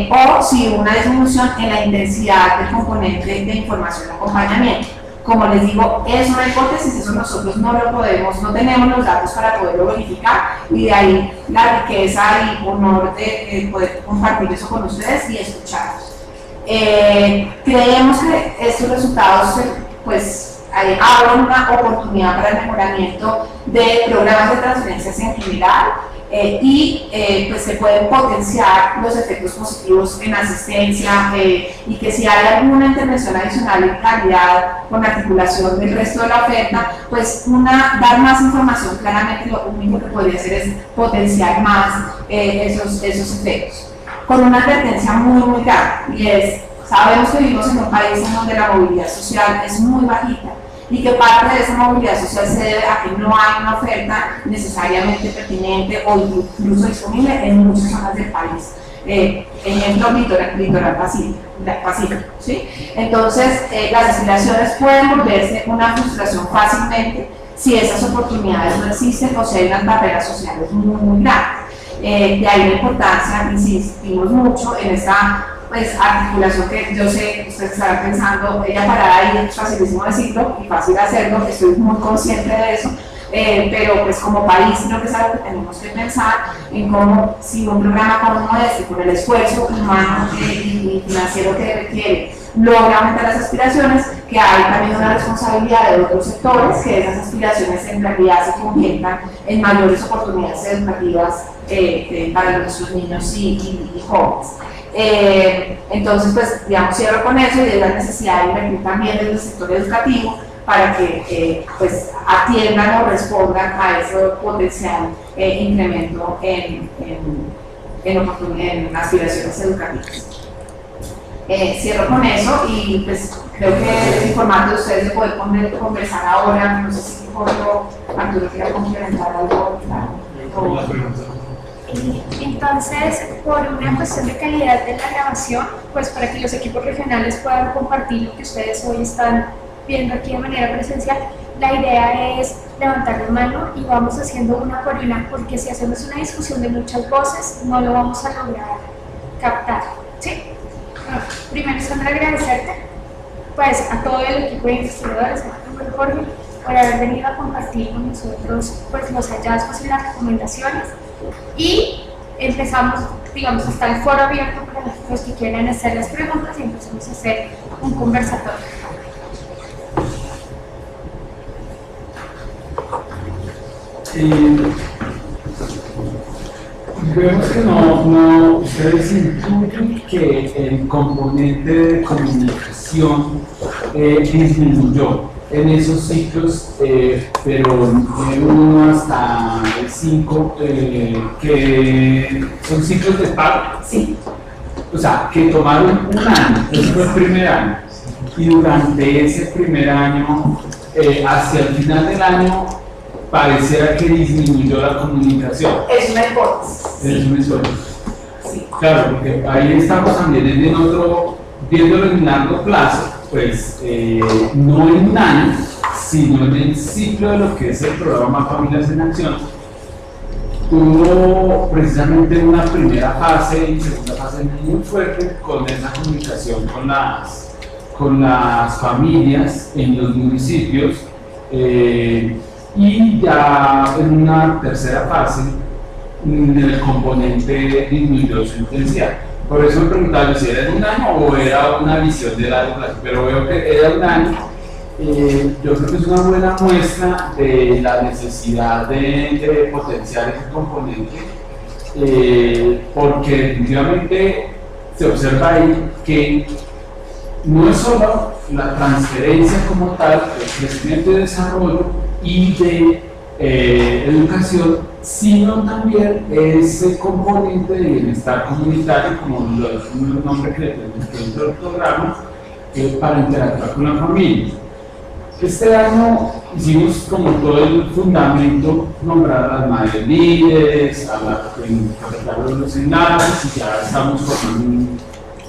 o si hubo una disminución en la intensidad del componente de información de acompañamiento. Como les digo, es una hipótesis, eso nosotros no tenemos los datos para poderlo verificar, y de ahí la riqueza y honor de poder compartir eso con ustedes y escucharlos. Creemos que estos resultados pues, abren una oportunidad para el mejoramiento de programas de transferencias en general, pues se pueden potenciar los efectos positivos en asistencia, y que si hay alguna intervención adicional en calidad con articulación del resto de la oferta, pues dar más información, claramente lo único que podría hacer es potenciar más esos efectos. Con una advertencia muy grande, y es, sabemos que vivimos en un país en donde la movilidad social es muy bajita, y que parte de esa movilidad social se debe a que no hay una oferta necesariamente pertinente o incluso disponible en muchas zonas del país. Ejemplo, litoral pacífico, ¿sí? Entonces, las aspiraciones pueden volverse una frustración fácilmente si esas oportunidades no existen o si hay unas barreras sociales muy grandes. De ahí la importancia, insistimos mucho en esta articulación que yo sé que ustedes estarán pensando, ella parada ahí es facilísimo decirlo y fácil hacerlo, estoy muy consciente de eso, pero pues como país creo que es algo que tenemos que pensar en cómo, si un programa como este, con el esfuerzo humano y financiero que requiere, logra aumentar las aspiraciones, que hay también una responsabilidad de otros sectores, que esas aspiraciones en realidad se conviertan en mayores oportunidades educativas para nuestros niños y jóvenes. Entonces, pues, digamos, cierro con eso, y de la necesidad de invertir también en el sector educativo para que pues, atiendan o respondan a ese potencial incremento en aspiraciones educativas. Cierro con eso, y pues creo que el formato de ustedes de poder conversar ahora, no sé si Arturo quiera complementar algo. Entonces, por una cuestión de calidad de la grabación, pues para que los equipos regionales puedan compartir lo que ustedes hoy están viendo aquí de manera presencial, la idea es levantar la mano y vamos haciendo una por una, porque si hacemos una discusión de muchas voces, no lo vamos a lograr captar, ¿sí? Bueno, primero, Sandra, agradecerte pues, a todo el equipo de investigadores, a Jorge, por haber venido a compartir con nosotros pues, los hallazgos y las recomendaciones. Y empezamos, digamos, hasta el foro abierto para los que quieran hacer las preguntas, y empezamos a hacer un conversatorio. Vemos que ustedes intuyen que el componente de comunicación disminuyó en esos ciclos, pero de 1 hasta el 5, que son ciclos de paro. Sí. O sea, que tomaron un año, ese fue el primer año, y durante ese primer año, hacia el final del año, pareciera que disminuyó la comunicación. Es una hipótesis. Es una historia. Sí. Claro, porque ahí estamos también en otro, viéndolo en largo plazo, pues no en un año, sino en el ciclo de lo que es el programa Familias en Acción. Hubo precisamente una primera fase y segunda fase muy fuerte con esa comunicación con las familias en los municipios, y ya en una tercera fase el componente disminuyó su intensidad. Por eso me preguntaba si era en un año o era una visión de largo plazo, pero veo que era un año. Yo creo que es una buena muestra de la necesidad de potenciar ese componente, porque definitivamente se observa ahí que no es solo la transferencia como tal, el crecimiento y desarrollo y de educación, sino también ese componente de bienestar comunitario, como el nombre que le tenemos dentro del programa, para interactuar con la familia. Este año hicimos como todo el fundamento, nombrar a las madres líderes, a los enlaces, y ya estamos formando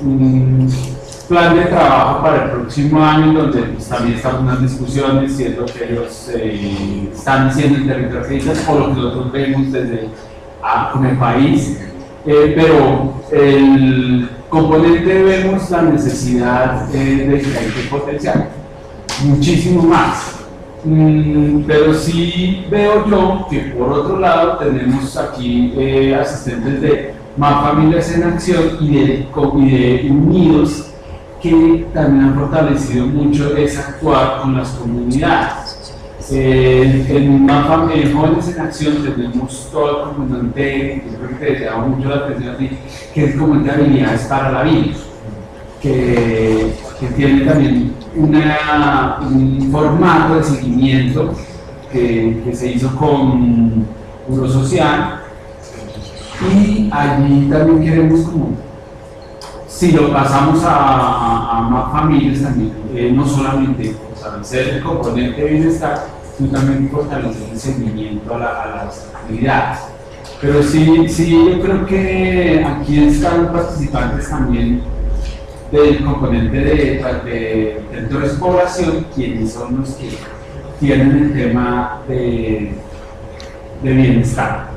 un plan de trabajo para el próximo año, donde pues, también estamos en unas discusiones, y es lo que ellos están diciendo en territorio o lo que nosotros vemos desde con el país, pero el componente vemos la necesidad de que hay que potenciar muchísimo más, pero sí veo yo que por otro lado tenemos aquí asistentes de Más Familias en Acción y de Unidos, que también han fortalecido mucho es actuar con las comunidades. En Jóvenes en Acción tenemos todo el componente, yo creo que te llama mucho la atención a ti, que es como de habilidades para la vida, que tiene también un formato de seguimiento que se hizo con Uno Social, y allí también queremos como, si lo pasamos a más familias también, no solamente fortalecer el componente de bienestar, sino también fortalecer el seguimiento a las actividades. Pero sí, yo creo que aquí están participantes también del componente de territorios de población, quienes son los que tienen el tema de bienestar.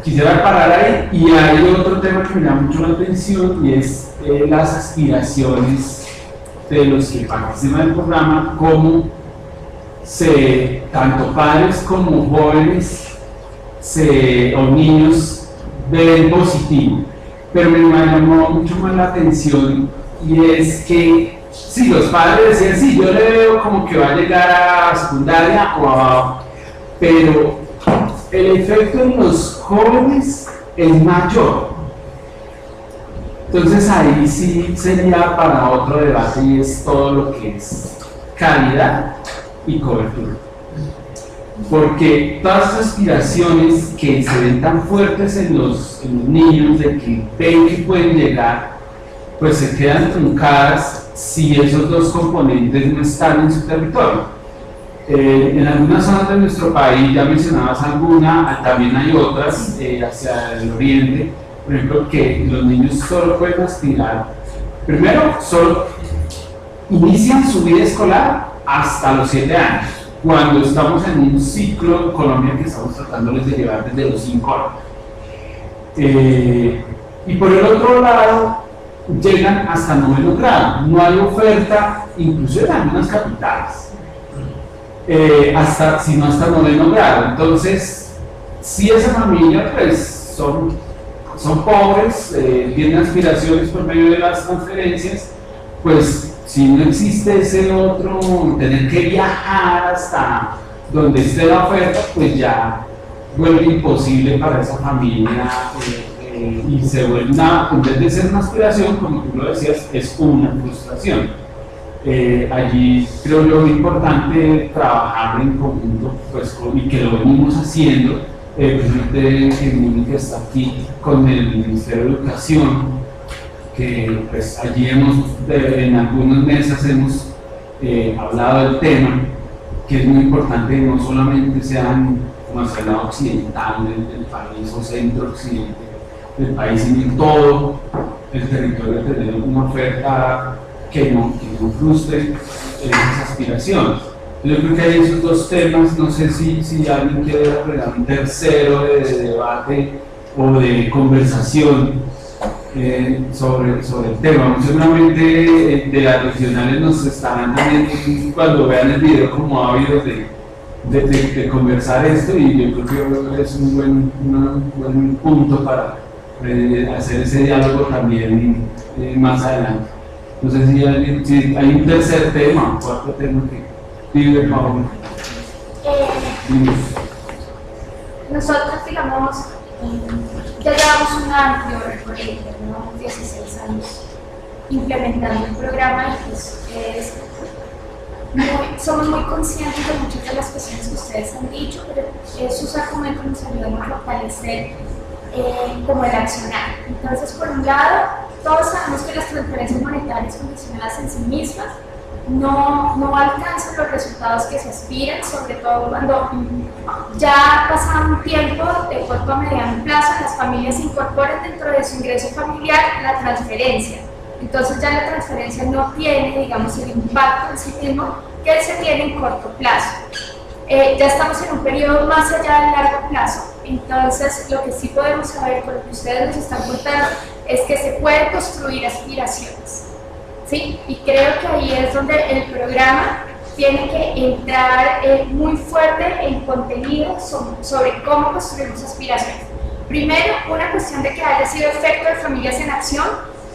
Quisiera parar ahí, y hay otro tema que me llama mucho la atención, y es las aspiraciones de los que participan del programa, cómo tanto padres como jóvenes o niños ven positivo. Pero me llamó mucho más la atención, y es que si los padres decían, sí, yo le veo como que va a llegar a secundaria pero el efecto en los jóvenes es mayor. Entonces ahí sí sería para otro debate, y es todo lo que es calidad y cobertura. Porque todas esas aspiraciones que se ven tan fuertes en los niños, de que ven que pueden llegar, pues se quedan truncadas si esos dos componentes no están en su territorio. En algunas zonas de nuestro país, ya mencionabas alguna, también hay otras hacia el oriente, por ejemplo, que los niños solo pueden aspirar, primero, solo inician su vida escolar hasta los 7 años, cuando estamos en un ciclo en Colombia que estamos tratándoles de llevar desde los 5 años. Y por el otro lado, llegan hasta 9º grado. No hay oferta, incluso en algunas capitales, sino hasta 9º grado. Entonces, si esa familia pues son pobres, tienen aspiraciones por medio de las transferencias, pues si no existe ese otro, tener que viajar hasta donde esté la oferta, pues ya vuelve imposible para esa familia y se vuelve en vez de ser una aspiración, como tú lo decías, es una frustración. Allí creo yo importante trabajar en conjunto, pues, y que lo venimos haciendo, precisamente Mónica está aquí con el Ministerio de Educación, que pues allí en algunas mesas hemos hablado del tema, que es muy importante que no solamente sean como hacia el lado occidental del país o centro-occidente del país, sino en todo el territorio tener una oferta que no frustre esas aspiraciones. Yo creo que hay esos dos temas, no sé si alguien quiere agregar un tercero de debate o de conversación sobre el tema. Seguramente de las regionales nos estarán también, cuando vean el video, como ávidos de conversar esto, y yo creo que es un buen punto para hacer ese diálogo también más adelante. No sé si hay un tercer tema o cuarto tema que vive Paola. Nosotros, digamos, ya llevamos un amplio recorrido, llevamos 16 años implementando el programa y pues, somos muy conscientes de muchas de las cuestiones que ustedes han dicho, pero esos argumentos nos ayudan a fortalecer como el accionar. Entonces, por un lado, todos sabemos que las transferencias monetarias condicionadas en sí mismas no alcanzan los resultados que se aspiran, sobre todo cuando ya pasado un tiempo de corto a mediano plazo, las familias incorporan dentro de su ingreso familiar la transferencia. Entonces ya la transferencia no tiene, digamos, el impacto en sí mismo que se tiene en corto plazo. Ya estamos en un periodo más allá del largo plazo. Entonces, lo que sí podemos saber, por lo que ustedes nos están contando, es que se puede construir aspiraciones, ¿sí? Y creo que ahí es donde el programa tiene que entrar muy fuerte en contenido sobre cómo construimos aspiraciones. Primero, una cuestión de que haya sido efecto de Familias en Acción.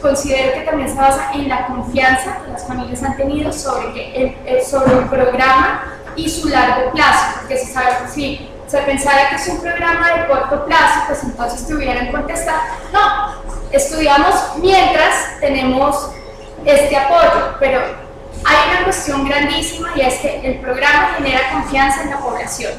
Considero que también se basa en la confianza que las familias han tenido sobre el programa y su largo plazo, porque se sabe que si se pensara que es un programa de corto plazo, pues entonces tuvieran que contestar, no, estudiamos mientras tenemos este apoyo, pero hay una cuestión grandísima y es que el programa genera confianza en la población.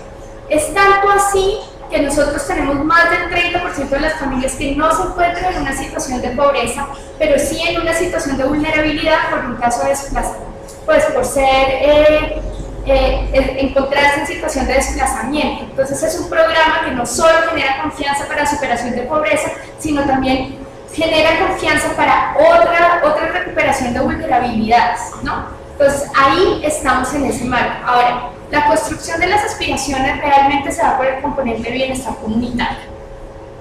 Es tanto así que nosotros tenemos más del 30% de las familias que no se encuentran en una situación de pobreza, pero sí en una situación de vulnerabilidad por un caso de desplazamiento, pues por ser encontrarse en situación de desplazamiento. Entonces es un programa que no solo genera confianza para superación de pobreza, sino también genera confianza para otra recuperación de vulnerabilidades, ¿no? Entonces ahí estamos en ese marco. Ahora, la construcción de las aspiraciones realmente se da por el componente de bienestar comunitario,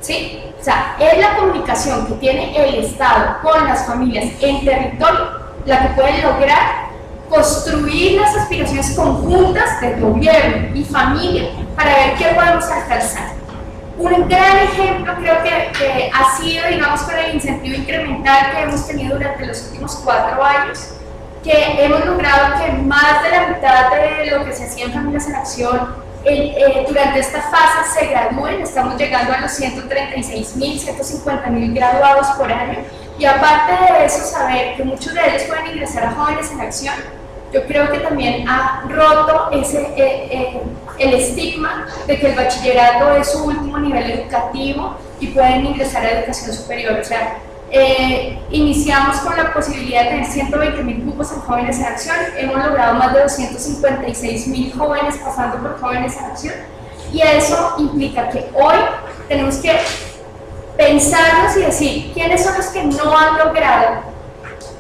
¿sí? O sea, es la comunicación que tiene el Estado con las familias en territorio la que puede lograr construir las aspiraciones conjuntas de gobierno y familia para ver qué podemos alcanzar. Un gran ejemplo creo que ha sido, digamos, con el incentivo incremental que hemos tenido durante los últimos 4 años, que hemos logrado que más de la mitad de lo que se hacía en Familias en Acción durante esta fase se gradúen. Estamos llegando a los 136.000, 150.000 graduados por año, y aparte de eso, saber que muchos de ellos pueden ingresar a Jóvenes en Acción, yo creo que también ha roto el estigma de que el bachillerato es su último nivel educativo y pueden ingresar a educación superior. O sea, iniciamos con la posibilidad de tener 120.000 cupos en Jóvenes en Acción, hemos logrado más de 256.000 jóvenes pasando por Jóvenes en Acción, y eso implica que hoy tenemos que pensarnos y decir quiénes son los que no han logrado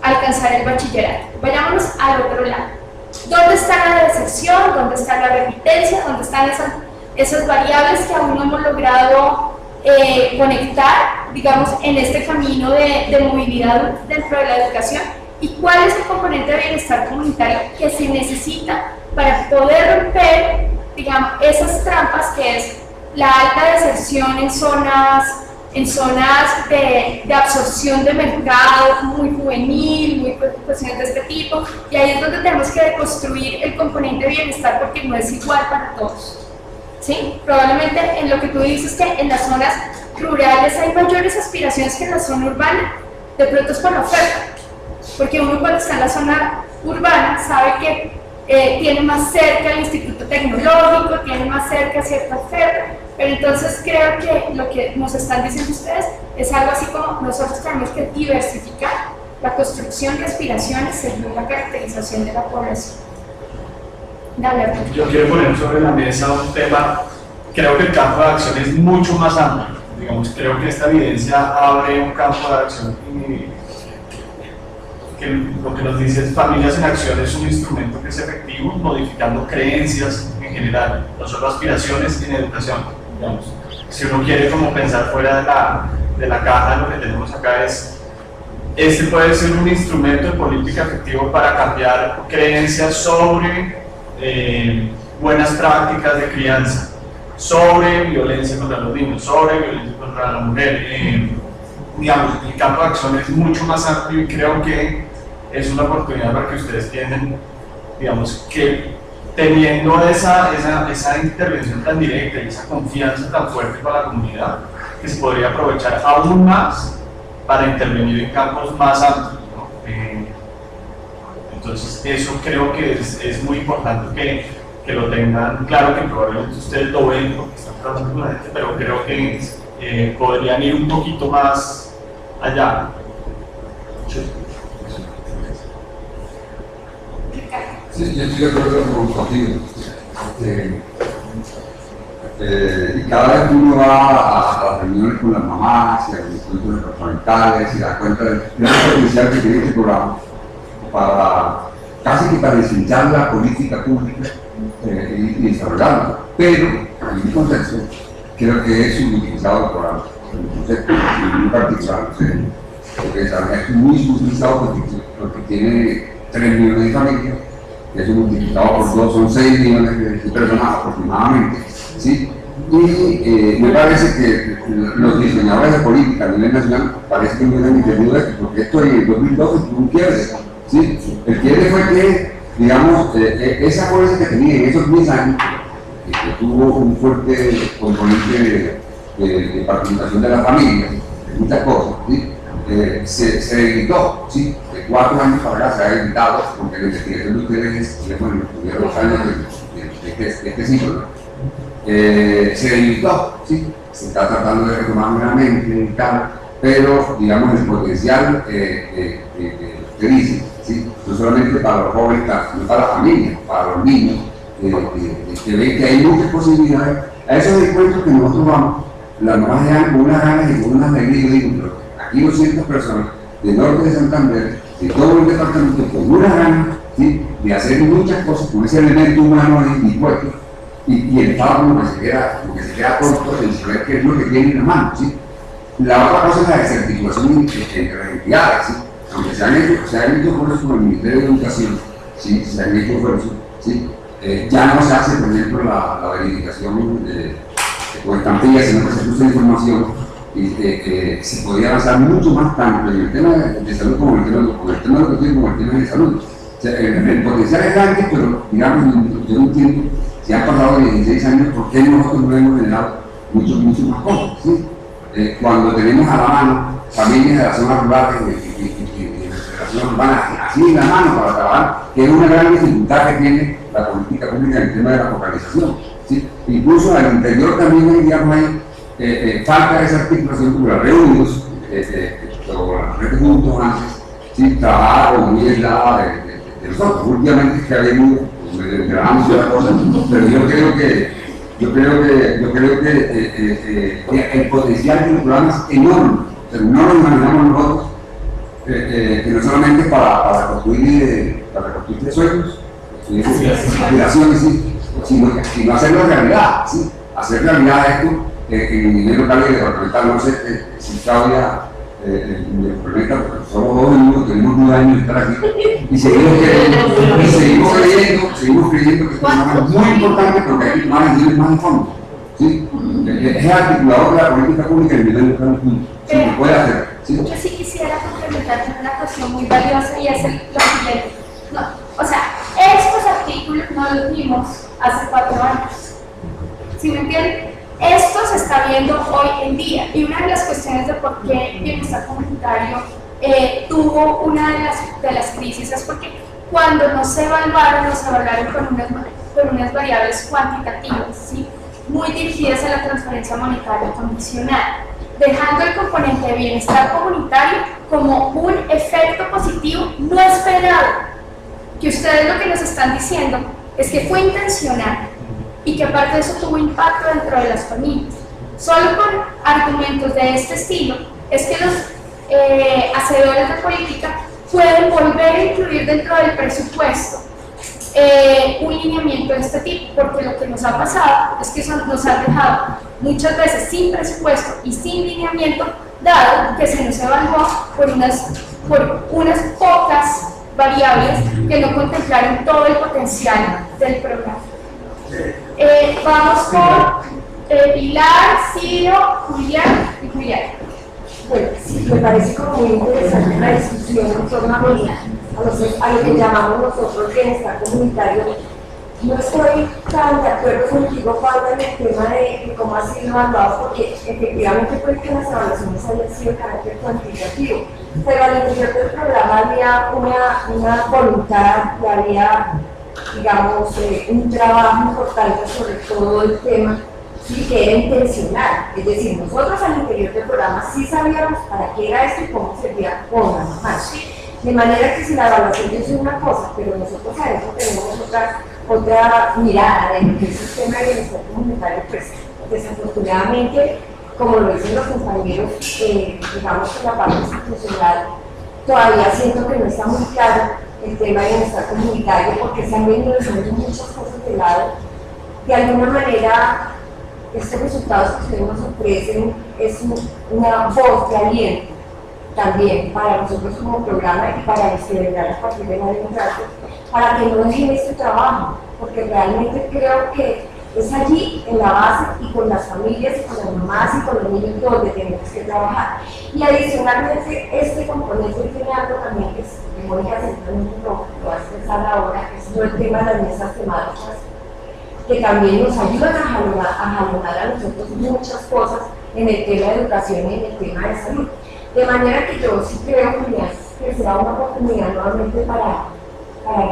alcanzar el bachillerato. Vayámonos al otro lado. ¿Dónde está la deserción? ¿Dónde está la repitencia? ¿Dónde están esas variables que aún no hemos logrado conectar, digamos, en este camino de movilidad dentro de la educación? ¿Y cuál es el componente de bienestar comunitario que se necesita para poder romper, digamos, esas trampas que es la alta deserción en zonas en zonas de absorción de mercado muy juvenil, muy cuestiones de este tipo, y ahí es donde tenemos que deconstruir el componente de bienestar porque no es igual para todos. ¿Sí? Probablemente en lo que tú dices que en las zonas rurales hay mayores aspiraciones que en la zona urbana, de pronto es por la oferta, porque uno cuando está en la zona urbana sabe que tiene más cerca el instituto tecnológico, tiene más cerca cierta oferta, pero entonces creo que lo que nos están diciendo ustedes es algo así como nosotros tenemos que diversificar la construcción de aspiraciones según la caracterización de la población. Dale, Arturo. Yo quiero poner sobre la mesa un tema, creo que el campo de acción es mucho más amplio, digamos, creo que esta evidencia abre un campo de acción que lo que nos dice es Familias en Acción es un instrumento que es efectivo modificando creencias en general, no solo aspiraciones en educación, digamos. Si uno quiere como pensar fuera de la caja, lo que tenemos acá es este puede ser un instrumento de política efectivo para cambiar creencias sobre buenas prácticas de crianza, sobre violencia contra los niños, sobre violencia contra la mujer. Digamos, el campo de acción es mucho más amplio y creo que es una oportunidad para que ustedes tienen, digamos, que teniendo esa intervención tan directa y esa confianza tan fuerte para la comunidad, que se podría aprovechar aún más para intervenir en campos más amplios, ¿no? Entonces eso creo que es muy importante que lo tengan claro, que probablemente ustedes lo ven porque están tratando con la gente, pero creo que podrían ir un poquito más allá. Sí, yo estoy de acuerdo contigo. Y cada vez que uno va a las reuniones con las mamás y a los encuentros departamentales y da cuenta del potencial que tiene este programa casi que para deshinchar la política pública y desarrollarla. Pero, en mi contexto, creo que es subutilizado el programa. En mi contexto muy particular, porque es muy subutilizado porque tiene 3 millones de familias, que eso multiplicado por 2 son 6 millones de personas aproximadamente, ¿sí? Y me parece que los diseñadores de política a nivel nacional parece que no hubieran entendido esto, porque esto en el 2012 tuvo un quiebre, ¿sí? El quiebre fue que, digamos, esa fuerza que tenía en esos 10 años, que tuvo un fuerte componente de participación de las familias, de muchas cosas, ¿sí? Se debilitó, ¿sí? De 4 años para acá se ha debilitado, porque la investigación de ustedes es en los primeros años de este ciclo, se debilitó, ¿sí? Se está tratando de retomar nuevamente y tal, pero digamos el potencial que dice, ¿sí? No solamente para los jóvenes, sino para la familia, para los niños, que ven que hay muchas posibilidades. A esos encuentros que nosotros vamos, las mamás llegan con unas ganas y con unas alegrías, yo digo, pero aquí 200 personas del norte de Santander, de todo el departamento, con unas ganas, ¿sí? De hacer muchas cosas con ese elemento humano dispuesto, y el Estado como que se queda corto en saber qué es lo que tiene en la mano, ¿sí? La otra cosa es la desarticulación entre las entidades, ¿sí? Aunque se han hecho esfuerzos con el Ministerio de Educación, ¿sí? Se han hecho esfuerzos, ¿sí? Ya no se hace, por ejemplo, la verificación con estampillas, sino que se usa información y se podría avanzar mucho más tanto en el tema de salud como en el tema de educación como en el tema de salud. O sea, el potencial es grande, pero digamos, yo no entiendo si han pasado 16 años, ¿por qué nosotros no hemos generado mucho más cosas? ¿Sí? Cuando tenemos a la mano familias de las zonas rurales y las zonas urbanas así en la mano para trabajar, que es una gran dificultad que tiene la política pública en el tema de la focalización, ¿sí? Incluso al interior también digamos, hay falta de esa articulación cultural, reunidos, o las redes juntos antes, ¿sí? Trabajar o muy aislada de nosotros. Últimamente es que había muy grabamos otra cosa, pero yo creo que el potencial del programa es enorme. O sea, no lo imaginamos nosotros que no solamente para construir sueños, aspiraciones, sí, sino hacerlo realidad, ¿sí? Hacer realidad esto en el nivel local y departamental. No sé si Claudia me comenta, porque somos 2 niños, tenemos 9 años de estar aquí y seguimos creyendo que es un programa muy importante porque aquí más de fondo, ¿sí? es articulador de la política pública y el nivel local juntos. Sí, se puede hacer. ¿Sí? Yo sí quisiera complementar con una cuestión muy valiosa y es lo siguiente. No, o sea, estos artículos no los vimos hace 4 años. ¿Sí me entienden? Esto se está viendo hoy en día y una de las cuestiones de por qué bienestar comunitario tuvo una de las crisis es porque cuando no se evaluaron con unas variables cuantitativas, ¿sí? Muy dirigidas a la transferencia monetaria condicional, dejando el componente de bienestar comunitario como un efecto positivo no esperado, que ustedes lo que nos están diciendo es que fue intencional y que aparte de eso tuvo impacto dentro de las familias. Solo con argumentos de este estilo es que los hacedores de política pueden volver a incluir dentro del presupuesto un lineamiento de este tipo, porque lo que nos ha pasado es que eso nos ha dejado muchas veces sin presupuesto y sin lineamiento, dado que se nos evaluó por unas pocas variables que no contemplaron todo el potencial del programa. Vamos con Pilar, Ciro, Julián y Julián. Bueno, sí, me parece como muy interesante la discusión en torno a lo que llamamos nosotros bienestar comunitario. No estoy tan de acuerdo contigo, Pablo, en el tema de cómo ha sido evaluado, porque efectivamente puede que las evaluaciones hayan sido de carácter cuantitativo, pero al interior del programa había una voluntad, y había, digamos, un trabajo importante sobre todo el tema, sí, que era intencional. Es decir, nosotros al interior del programa sí sabíamos para qué era esto y cómo servía con las manos. De manera que si la evaluación dice una cosa, pero nosotros adentro tenemos otra mirada de lo que es el sistema de bienestar comunitario, pues desafortunadamente, como lo dicen los compañeros, digamos en la parte institucional, todavía siento que no está muy claro el tema de bienestar comunitario, porque se han venido dejando muchas cosas de lado. De alguna manera, estos resultados que ustedes nos ofrecen es una voz de aliento también para nosotros como programa y para los que vendrán a partir de la democracia, para que no dejen este trabajo, porque realmente creo que es allí, en la base, y con las familias, y con las mamás, y con los niños, donde tenemos que trabajar. Y adicionalmente, este componente tiene algo también que Mónica centralmente lo va a expresar ahora, que es todo el tema de las mesas temáticas, que también nos ayudan a jalonar a nosotros muchas cosas en el tema de educación y en el tema de salud. De manera que yo sí creo, Julián, que será una oportunidad nuevamente para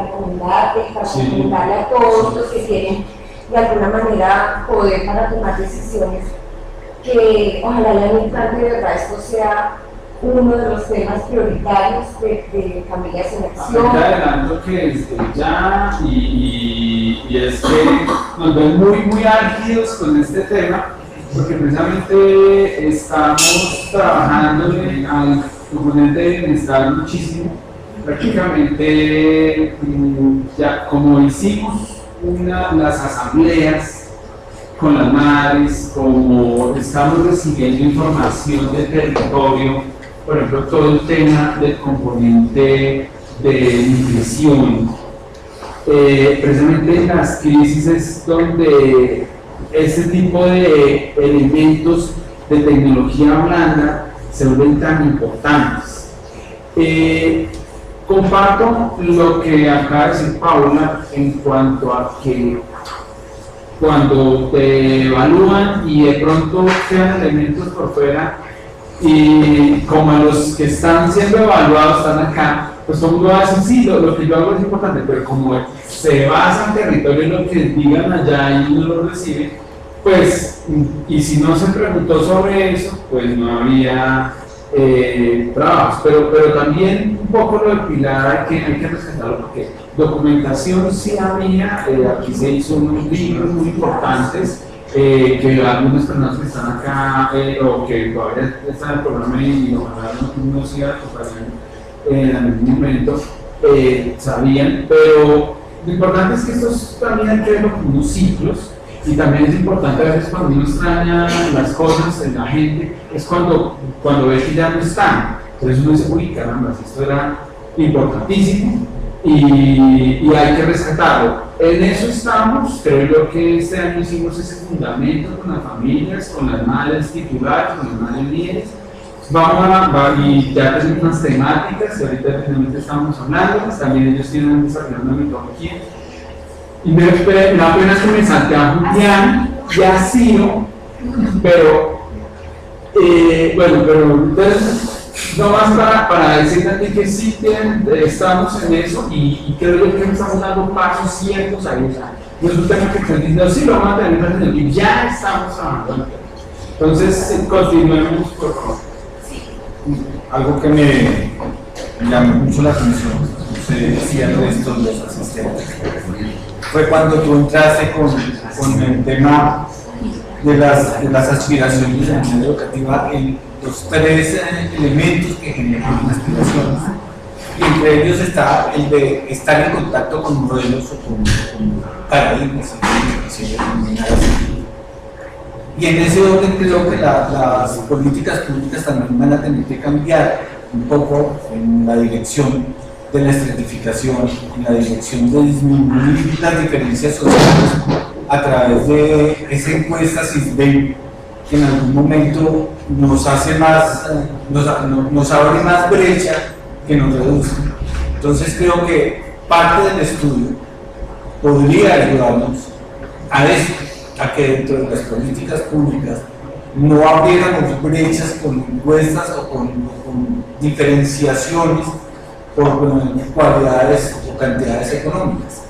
recomendarle a todos los que quieren de alguna manera poder para tomar decisiones, que ojalá el año entrante de verdad esto sea uno de los temas prioritarios de Familias en Acción. Te adelanto que desde ya, y es que nos ven muy álgidos con este tema, porque precisamente estamos trabajando al componente de bienestar muchísimo. Prácticamente, ya como hicimos las asambleas con las madres, como estamos recibiendo información del territorio, por ejemplo, todo el tema del componente de nutrición, precisamente en las crisis es donde este tipo de elementos de tecnología blanda se vuelven tan importantes. Comparto lo que acaba de decir Paula en cuanto a que cuando te evalúan y de pronto quedan elementos por fuera, y como los que están siendo evaluados están acá, pues todo el mundo va a decir, sí, lo que yo hago es importante, pero como se basa en territorio en lo que digan allá y uno lo recibe, pues, y si no se preguntó sobre eso, pues no había trabajos. Pero también un poco lo de Pilar hay que rescatarlo, porque documentación sí había, aquí se hizo unos libros muy importantes, que algunas personas que están acá o que todavía están en el programa y ojalá no sigan acompañando en algún momento, sabían, pero lo importante es que estos también hay que verlo como unos ciclos, y también es importante a veces cuando uno extraña las cosas en la gente, es cuando ve que ya no están, entonces uno dice, uy caramba, esto era importantísimo y hay que rescatarlo. en eso estamos. Creo yo que este año hicimos ese fundamento con las familias, con las madres titulares, con las madres líderes. Y ya tenemos unas temáticas que ahorita finalmente estamos hablando, también ellos tienen desarrollando una metodología. Y me da pena que me salte a Julián y a Ciro, pero pero entonces, no más para decirte a ti que sí estamos en eso y creo yo que estamos dando pasos ciertos ahí. No es un tema que estén diciendo, sí, lo vamos a tener presente, y ya estamos trabajando. Entonces, continuemos, por favor. Algo que me llamó mucho la atención, usted decía de estos los asistentes, fue cuando tú entraste con el tema de las aspiraciones en la comunidad educativa, en los 3 elementos que generan aspiraciones, y entre ellos está el de estar en contacto con modelos o con paradigmas y en ese orden creo que las políticas públicas también van a tener que cambiar un poco en la dirección de la estratificación, en la dirección de disminuir las diferencias sociales a través de esa encuesta SISBEN que en algún momento nos hace más, nos abre más brecha que nos reduce. Entonces creo que parte del estudio podría ayudarnos a esto, a que dentro de las políticas públicas no abriéramos brechas con encuestas o con diferenciaciones por cualidades o cantidades económicas.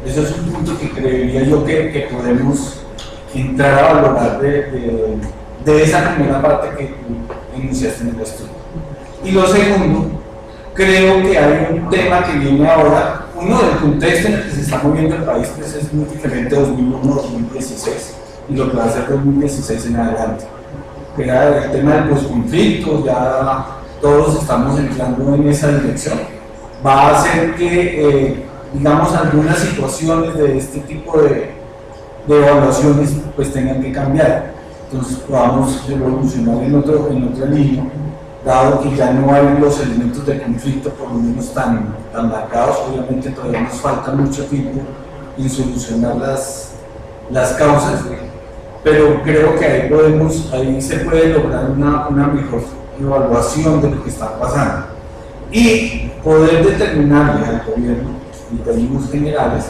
Eso es un punto que creería yo que podemos entrar a valorar de esa primera parte que tú iniciaste en el estudio. Y lo segundo, creo que hay un tema que viene ahora, uno del contexto en el que se está moviendo el país, pues es muy diferente de 2001-2016 y lo que va a ser 2016 en adelante. Que era el tema del posconflicto, ya todos estamos entrando en esa dirección. Va a hacer que, digamos, algunas situaciones de este tipo de evaluaciones pues tengan que cambiar. Entonces podamos evolucionar en otra línea, dado que ya no hay los elementos de conflicto por lo menos tan marcados. Obviamente todavía nos falta mucho tiempo en solucionar las causas, pero creo que ahí se puede lograr una mejor evaluación de lo que está pasando y poder determinarle al gobierno en términos generales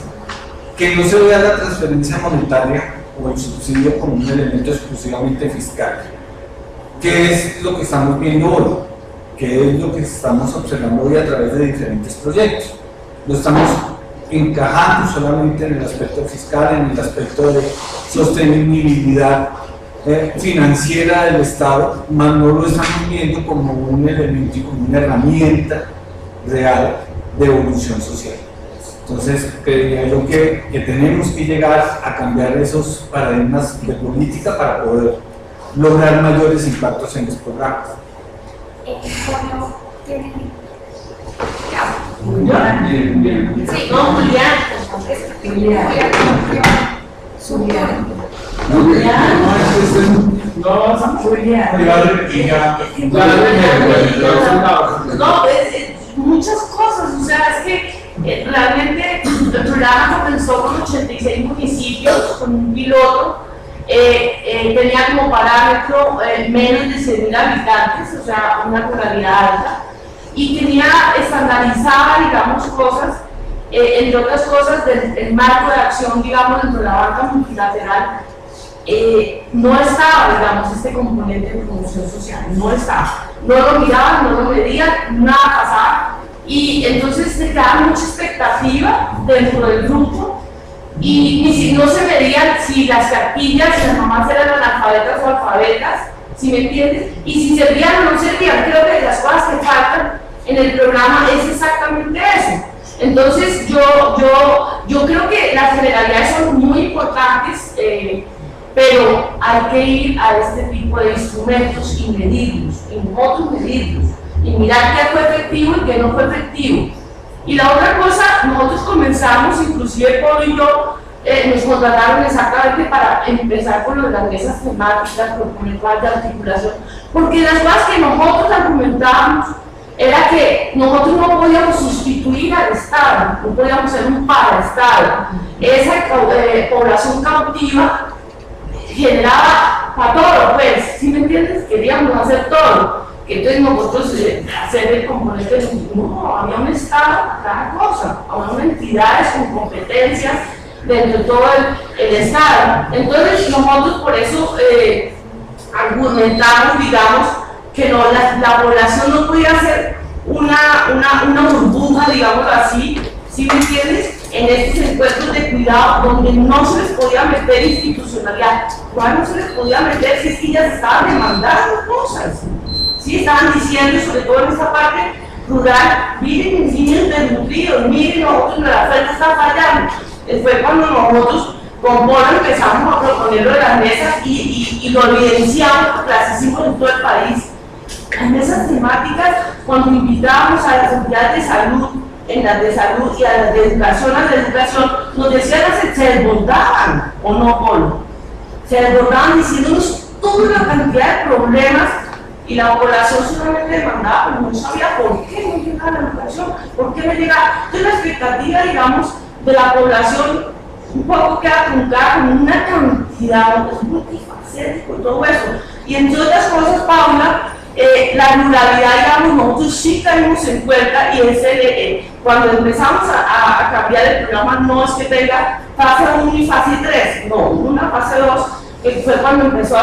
que no se vea la transferencia monetaria o el subsidio como un elemento exclusivamente fiscal. ¿Qué es lo que estamos viendo hoy? ¿Qué es lo que estamos observando hoy a través de diferentes proyectos? Lo estamos encajando solamente en el aspecto fiscal, en el aspecto de sostenibilidad financiera del Estado, mas no lo estamos viendo como un elemento y como una herramienta real de evolución social. Entonces, creería yo que tenemos que llegar a cambiar esos paradigmas de política para poder lograr mayores impactos en los programas. Bien. Sí, no, Julián. No, muchas cosas, o sea, es que realmente el programa comenzó con 86 municipios, con un piloto, tenía como parámetro menos de 100.000 habitantes, o sea, una ruralidad alta, y tenía estandarizada, digamos, cosas, entre otras cosas, del marco de acción, digamos, dentro de la banca multilateral. No estaba, digamos, este componente de promoción social, no estaba. No lo miraban, no lo medían, nada pasaba. Y entonces se quedaba mucha expectativa dentro del grupo y no se veían si las cartillas, si las mamás eran analfabetas o alfabetas, ¿sí me entiendes? Y si servían o no servían. Creo que de las cosas que faltan en el programa es exactamente eso. Entonces yo creo que las generalidades son muy importantes, pero hay que ir a este tipo de instrumentos y medirlos, y nosotros medirlos, y mirar qué fue efectivo y qué no fue efectivo. Y la otra cosa, nosotros comenzamos, inclusive Pablo y yo, nos contrataron exactamente para empezar con las mesas temáticas, proponer de articulación, porque las cosas que nosotros argumentábamos era que nosotros no podíamos sustituir al Estado. Estado, no podíamos ser un para-Estado. Esa población cautiva generaba para todo, pues, ¿sí me entiendes? Queríamos hacer todo. Que entonces nosotros hacer el componente, no, había un Estado para cada cosa, había unas entidades con competencias dentro de todo el Estado. Entonces nosotros por eso argumentamos, digamos, que no, la población no podía ser una burbuja, digamos así, ¿sí me entiendes? En estos encuentros de cuidado donde no se les podía meter institucionalidad. ¿Cuál no se les podía meter si es que ellas estaban demandando cosas? Sí, estaban diciendo, sobre todo en esta parte rural, miren mis niños desnutridos, miren nosotros, la oferta está fallando. Fue cuando nosotros con Polo empezamos a proponerlo de las mesas y lo evidenciamos porque las hicimos en todo el país. Las mesas temáticas, cuando invitábamos a las entidades de salud, en las de salud y a las de educación, nos decían, se desbordaban, ¿o no, Polo? Se desbordaban diciéndonos toda la cantidad de problemas y la población solamente demandaba, pero no sabía por qué no llegaba la educación, por qué no llegaba. Entonces la expectativa, digamos, de la población un poco queda truncada con una cantidad, es multifacético todo eso. Y entre otras cosas, Paula, la ruralidad, digamos, nosotros sí caímos en cuenta y cuando empezamos a cambiar el programa no es que tenga fase 1 y fase 3, no, una fase 2, que fue cuando empezó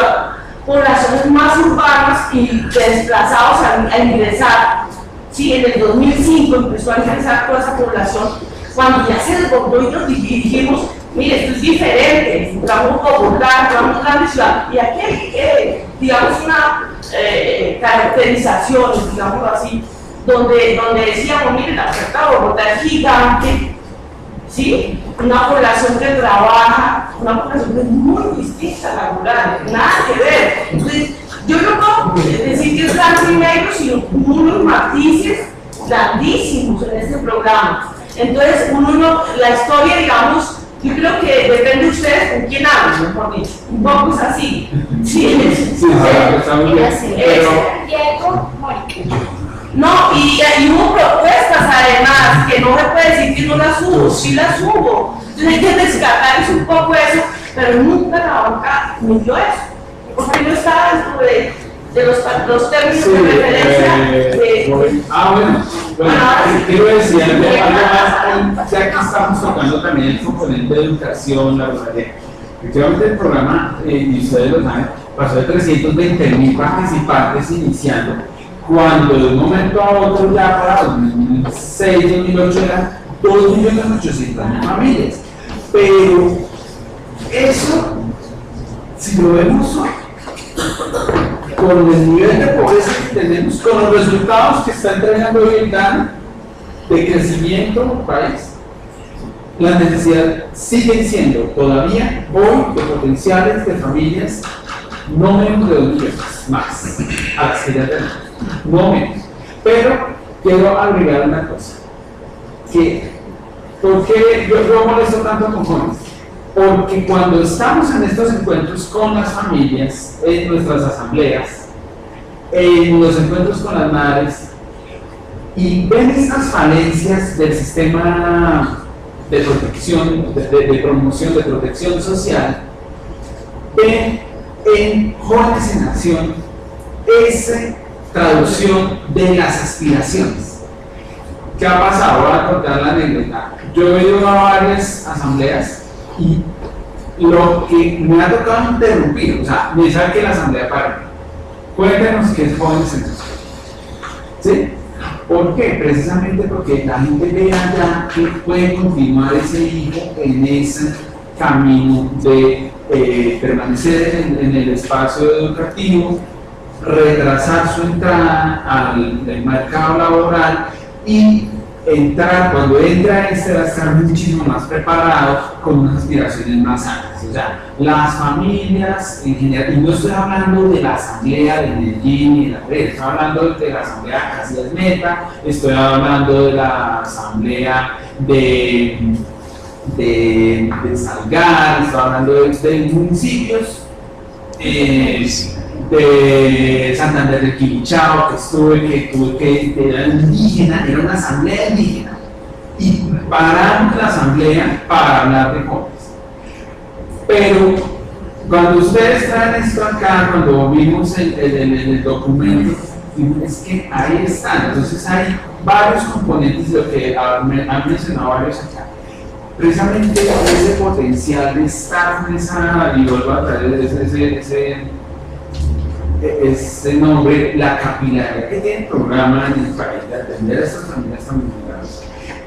poblaciones más urbanas y desplazados a ingresar. Sí, en el 2005 empezó a ingresar toda esa población, cuando ya se desbordó y nos dijimos, mire, esto es diferente, entramos Bogotá, entramos grandes ciudades, y aquí hay, digamos, una caracterización, digamos así, donde decíamos, mire, la oferta de Bogotá es gigante, ¿sí? Una población que trabaja, una población que es muy distinta a la rural, nada que ver. Entonces, yo no puedo decir que es blanco y negro, sino unos matices grandísimos en este programa. Entonces, la historia, digamos, yo creo que depende de ustedes con quién hablan, mejor dicho. Un poco es así. Sí, está muy bien. Diego, Mónica. No, y hubo propuestas además, que no se puede decir que no las hubo, sí las hubo. Entonces hay que descartar un poco eso, pero nunca la banca metió eso, porque no está dentro de los términos de referencia. Bueno, quiero decir algo más, ya que estamos tocando también el componente de educación, la ruralidad. Efectivamente el programa, y ustedes lo saben, pasó de 320.000 participantes iniciando, cuando de un momento a otro ya para 2006, 2008 eran 2.800.000 familias. Pero eso, si lo vemos hoy, con el nivel de pobreza que tenemos, con los resultados que está entregando hoy el DAN de crecimiento en el país, las necesidades siguen siendo todavía hoy de potenciales de familias no menos de 2 millones más a las que ya tenemos, no menos. Pero quiero agregar una cosa, ¿por qué yo molesto tanto con jóvenes? Porque cuando estamos en estos encuentros con las familias, en nuestras asambleas, en los encuentros con las madres, y ven estas falencias del sistema de protección, de promoción, de protección social, ven en Jóvenes en Acción esa traducción de las aspiraciones. ¿Qué ha pasado? Voy a contar la anécdota. Yo he ido a varias asambleas y lo que me ha tocado interrumpir, o sea, me sabe que la asamblea para. Cuéntanos qué es Jóvenes en Acción. ¿Sí? ¿Por qué? Precisamente porque la gente ve allá que puede continuar ese hijo en ese camino de permanecer en el espacio educativo, retrasar su entrada al mercado laboral y entrar, cuando entra va a estar muchísimo más preparado con unas aspiraciones más altas. O sea, las familias en general, y no estoy hablando de la asamblea de Medellín ni de la red, estoy hablando de la asamblea de Casillas Meta, estoy hablando de la asamblea de Salgar, estoy hablando de municipios de Santander del Quilichao, que tuve que era indígena, era una asamblea indígena. y paramos la asamblea para hablar de jóvenes. Pero cuando ustedes traen esto acá, cuando vimos el documento, es que ahí están. Entonces hay varios componentes de lo que han mencionado varios acá. Precisamente ese potencial de estar en esa, y vuelvo a traer ese nombre, la capilaridad que tiene el programa en el país de atender a estas familias tan vulnerables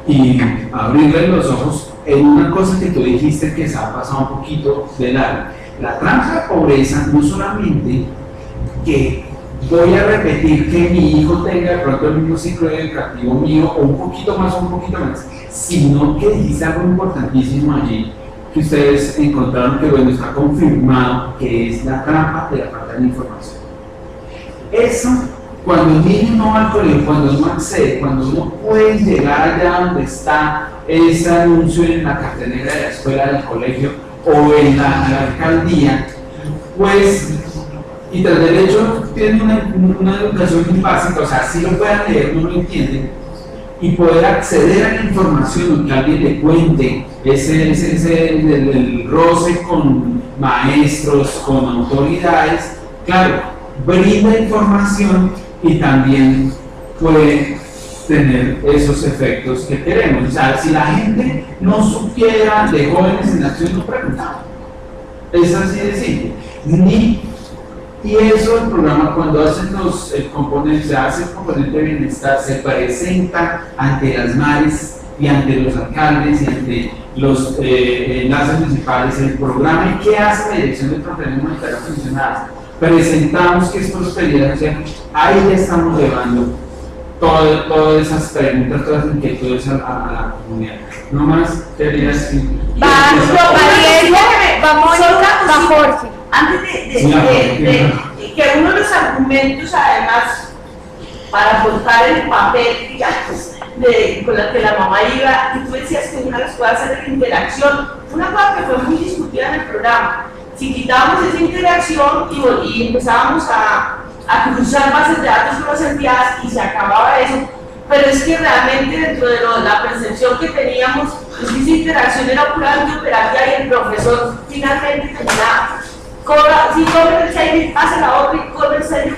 y abrirles los ojos en una cosa que tú dijiste que se ha pasado un poquito de largo. La trampa de pobreza no solamente que voy a repetir que mi hijo tenga de pronto el mismo ciclo educativo mío o un poquito más, sino que dijiste algo importantísimo allí que ustedes encontraron que bueno, está confirmado que es la trampa de la falta de información. Eso, cuando el niño no va al colegio, cuando no accede, cuando no puede llegar allá donde está ese anuncio en la cartelera de la escuela, del colegio o en la alcaldía, pues, y tras del hecho tiene una educación muy básica, o sea, si lo pueden leer, no lo entienden, y poder acceder a la información, que alguien le cuente el roce con maestros, con autoridades, claro, brinda información y también puede tener esos efectos que queremos. O sea, si la gente no supiera de Jóvenes en Acción, no preguntaba. Es así de simple. Y eso el programa, cuando hacen los componentes, se hace el componente de bienestar, se presenta ante las mares y ante los alcaldes y ante los enlaces municipales el programa. ¿Y qué hace la Dirección de Transferencias Monetarias Funcionales? Presentamos que es prosperidad social, ahí ya estamos llevando todas esas preguntas, todas las inquietudes a la comunidad. No más quería decir. Vamos a Jorge. Antes de que uno de los argumentos, además, para soltar el papel, digamos, con el que la mamá iba, y tú decías que una de las cosas era la interacción, una cosa que fue muy discutida en el programa. Si quitábamos esa interacción y empezábamos a cruzar bases de datos con las entidades y se acababa eso, pero es que realmente dentro de la percepción que teníamos, pues esa interacción era puramente operativa y el profesor finalmente terminaba. Si corre el serio, hace la otra y corre el serio.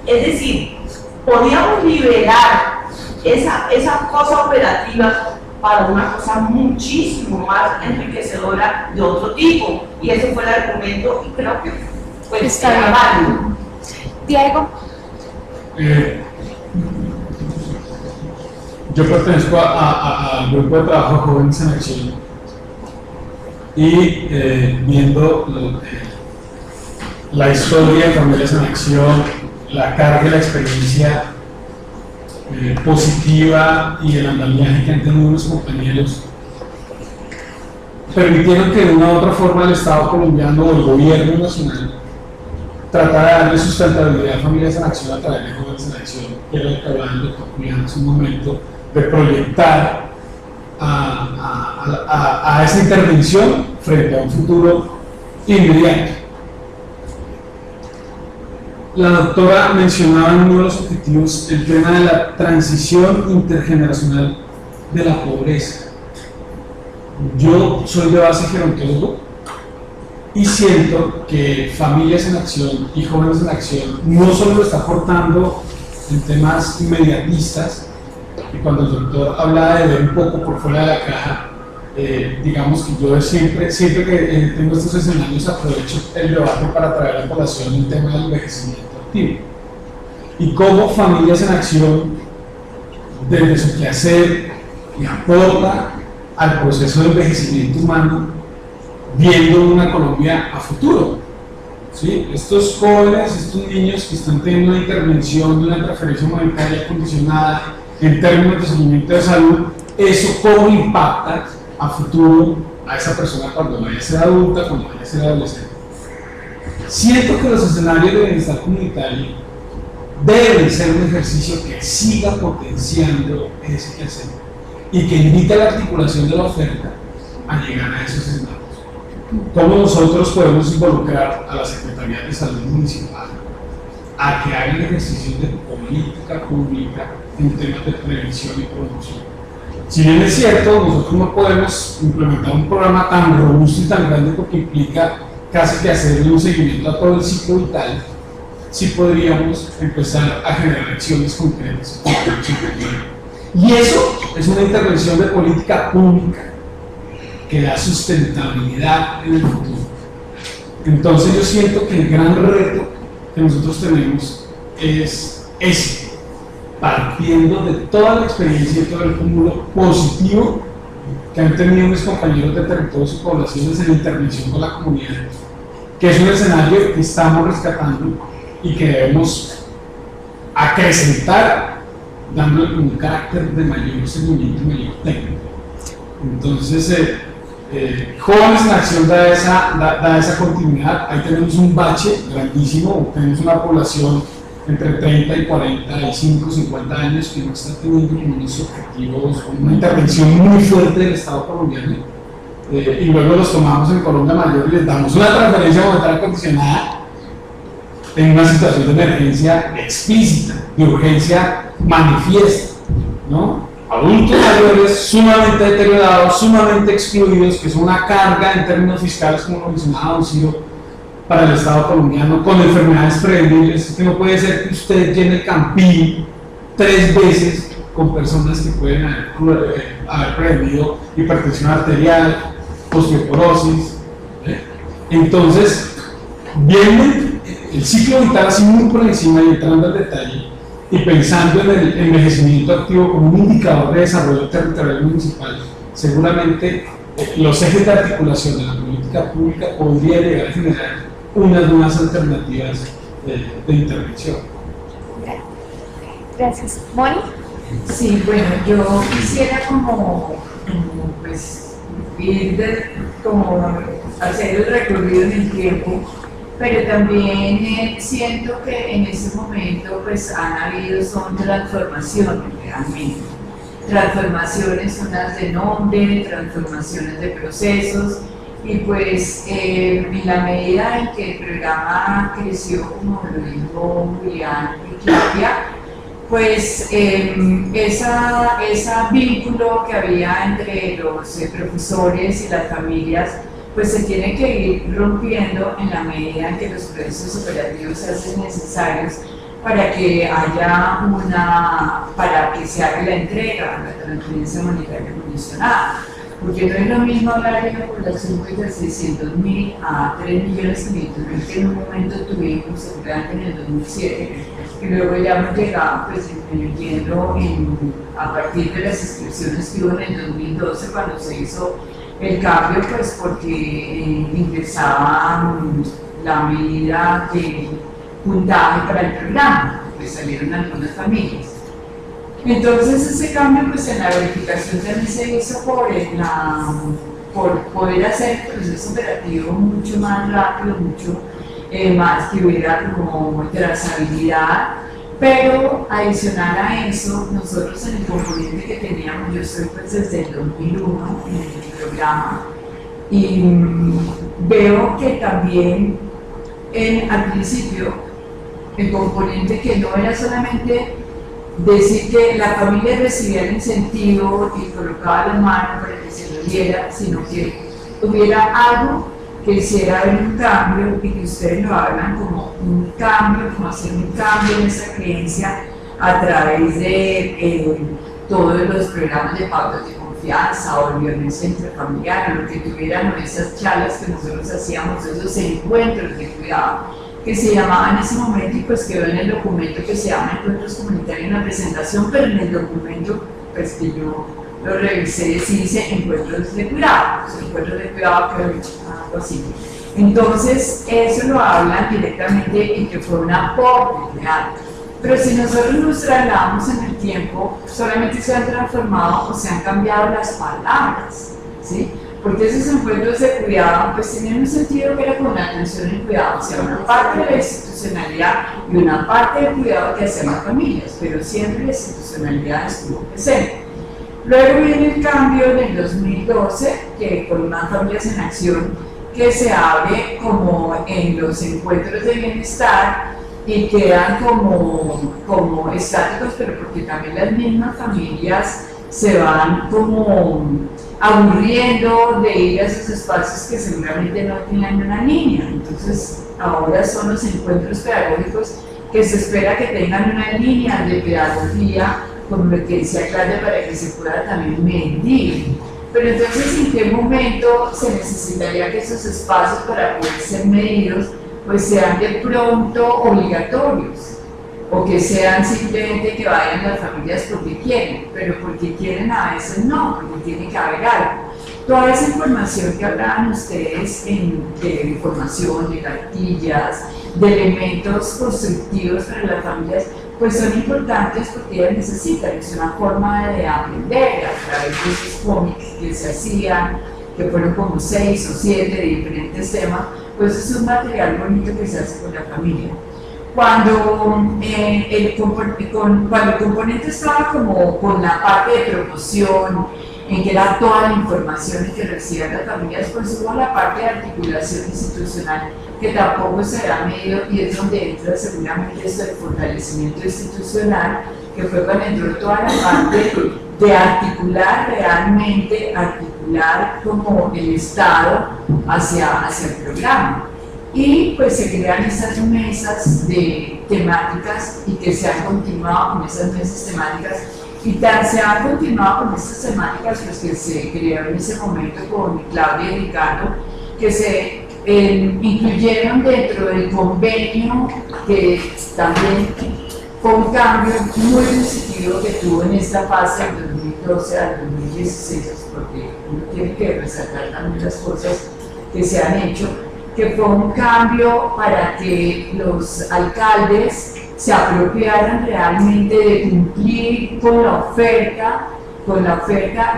Es decir, podíamos liberar esa cosa operativa para una cosa muchísimo más enriquecedora de otro tipo. Y ese fue el argumento y creo que pues, está bien. Válido. Diego. Yo pertenezco al grupo de trabajo Jóvenes en Acción y viendo la historia de Familias en Acción, la carga y la experiencia positiva y el andamiaje que han tenido los compañeros, permitieron que de una u otra forma el Estado colombiano o el gobierno nacional tratara de darle sustentabilidad a Familias en Acción a través de Jóvenes en Acción, que era lo que hablaba el doctor Julián en su momento, de proyectar a esa intervención frente a un futuro inmediato. La doctora mencionaba en uno de los objetivos el tema de la transición intergeneracional de la pobreza. Yo soy de base gerontólogo y siento que Familias en Acción y Jóvenes en Acción no solo lo está aportando en temas inmediatistas, y cuando el doctor habla de ver un poco por fuera de la caja, digamos que yo siempre que tengo estos escenarios aprovecho el debate para traer a la población el tema del envejecimiento activo y cómo Familias en Acción desde su quehacer y aporta al proceso de envejecimiento humano viendo una Colombia a futuro. ¿Sí? Estos jóvenes, estos niños que están teniendo una intervención de una transferencia monetaria condicionada en términos de seguimiento de salud, eso cómo impacta a futuro a esa persona cuando vaya a ser adulta, cuando vaya a ser adolescente. Siento que los escenarios de bienestar comunitario deben ser un ejercicio que siga potenciando ese quehacer y que invite a la articulación de la oferta a llegar a esos escenarios. ¿Cómo nosotros podemos involucrar a la Secretaría de Salud Municipal a que hagan ejercicios de política pública en temas de prevención y promoción? Si bien es cierto, nosotros no podemos implementar un programa tan robusto y tan grande porque implica casi que hacerle un seguimiento a todo el ciclo vital, sí podríamos empezar a generar acciones concretas. Y eso es una intervención de política pública que da sustentabilidad en el futuro. Entonces yo siento que el gran reto que nosotros tenemos es ese, partiendo de toda la experiencia y todo el cúmulo positivo que han tenido mis compañeros de territorios y poblaciones en intervención con la comunidad, que es un escenario que estamos rescatando y que debemos acrecentar, dándole un carácter de mayor seguimiento y mayor técnico. Entonces, Jóvenes en Acción da esa continuidad. Ahí tenemos un bache grandísimo, tenemos una población entre 30 y 45, 50 años que no está teniendo unos objetivos, una intervención muy fuerte del Estado colombiano, y luego los tomamos en Colombia Mayor y les damos una transferencia monetaria condicionada en una situación de emergencia explícita, de urgencia manifiesta, ¿no? Adultos mayores sumamente deteriorados, sumamente excluidos, que son una carga en términos fiscales, como lo mencionaba Don Ciro, para el Estado colombiano, con enfermedades prevenibles. Es que no puede ser que usted llene el Campín 3 veces con personas que pueden haber prevenido hipertensión arterial, osteoporosis. Entonces, viendo el ciclo vital así muy por encima y entrando al detalle, y pensando en el envejecimiento activo como un indicador de desarrollo territorial municipal, seguramente los ejes de articulación de la política pública podría llegar a generar unas nuevas alternativas de intervención. Gracias. ¿Moni? Sí, bueno, yo quisiera pues ir como hacer el recorrido en el tiempo, pero también siento que en ese momento pues han habido, son transformaciones realmente. Transformaciones, unas de nombre, transformaciones de procesos, y pues en la medida en que el programa creció, como lo dijo Julián y Claudia, pues ese vínculo que había entre los profesores y las familias pues se tiene que ir rompiendo en la medida en que los procesos operativos se hacen necesarios para que para que se haga la entrega, la transferencia monetaria condicionada. Porque no es lo mismo hablar de una población de 600.000 a 3.500.000 que en un momento tuvimos, seguramente en el 2007, y luego ya hemos llegado, pues, entiendo, a partir de las inscripciones que hubo en el 2012, cuando se hizo el cambio, pues porque ingresaban la medida de puntaje para el programa, pues salieron algunas familias. Entonces ese cambio, pues en la verificación también se hizo por poder hacer el proceso operativo mucho más rápido, mucho más que hubiera como trazabilidad. Pero adicional a eso, nosotros en el componente que teníamos, yo estoy pues desde el 2001 en el programa, y veo que también al principio el componente que no era solamente decir que la familia recibía el incentivo y colocaba la mano para que se lo diera, sino que hubiera algo que hiciera un cambio, y que ustedes lo hablan como un cambio, como hacer un cambio en esa creencia a través de todos los programas de pautas de confianza o violencia intrafamiliar, lo que tuvieran esas charlas que nosotros hacíamos, esos encuentros de cuidado que se llamaban en ese momento, y pues quedó en el documento que se llama Encuentros Comunitarios en la presentación, pero en el documento pues que yo lo revisé, sí dice encuentros de cuidado, encuentros de cuidado, pero algo así. Entonces, eso lo hablan directamente y que fue un aporte real. Pero si nosotros nos trasladamos en el tiempo, solamente se han transformado o se han cambiado las palabras, ¿sí? Porque esos encuentros de cuidado pues tenían un sentido que era con la atención y cuidado, o sea, una parte de la institucionalidad y una parte del cuidado que hacían las familias, pero siempre la institucionalidad estuvo presente. Luego viene el cambio en el 2012, que con unas familias en acción, que se abre como en los encuentros de bienestar y quedan como estáticos, pero porque también las mismas familias se van como aburriendo de ir a esos espacios que seguramente no tenían una niña. Entonces, ahora son los encuentros pedagógicos que se espera que tengan una línea de pedagogía, como lo que decía Claudia, para que se pueda también medir. Pero entonces, ¿en qué momento se necesitaría que esos espacios para poder ser medidos pues sean de pronto obligatorios? O que sean simplemente que vayan las familias porque quieren, pero porque quieren a veces no, porque tiene que haber algo. Toda esa información que hablaban ustedes de información, de cartillas, de elementos constructivos para las familias, pues son importantes porque ellas necesitan, es una forma de aprender a través de esos cómics que se hacían, que fueron como 6 o 7 de diferentes temas, pues es un material bonito que se hace con la familia. Cuando el componente estaba como con la parte de promoción, en que era toda la información que recibían las familias, pues hubo la parte de articulación institucional que tampoco se ha medido y es donde entra seguramente esto del fortalecimiento institucional, que fue cuando entró toda la parte de articular realmente, articular como el Estado hacia el programa. Y pues se crean esas mesas de temáticas y que se han continuado con esas mesas temáticas y se han continuado con estas temáticas pues, que se crearon en ese momento con Claudia y Ricardo, que se incluyeron dentro del convenio, que también fue un cambio muy positivo que tuvo en esta fase del 2012 al 2016, porque uno tiene que resaltar también las cosas que se han hecho, que fue un cambio para que los alcaldes se apropiaran realmente de cumplir con la oferta,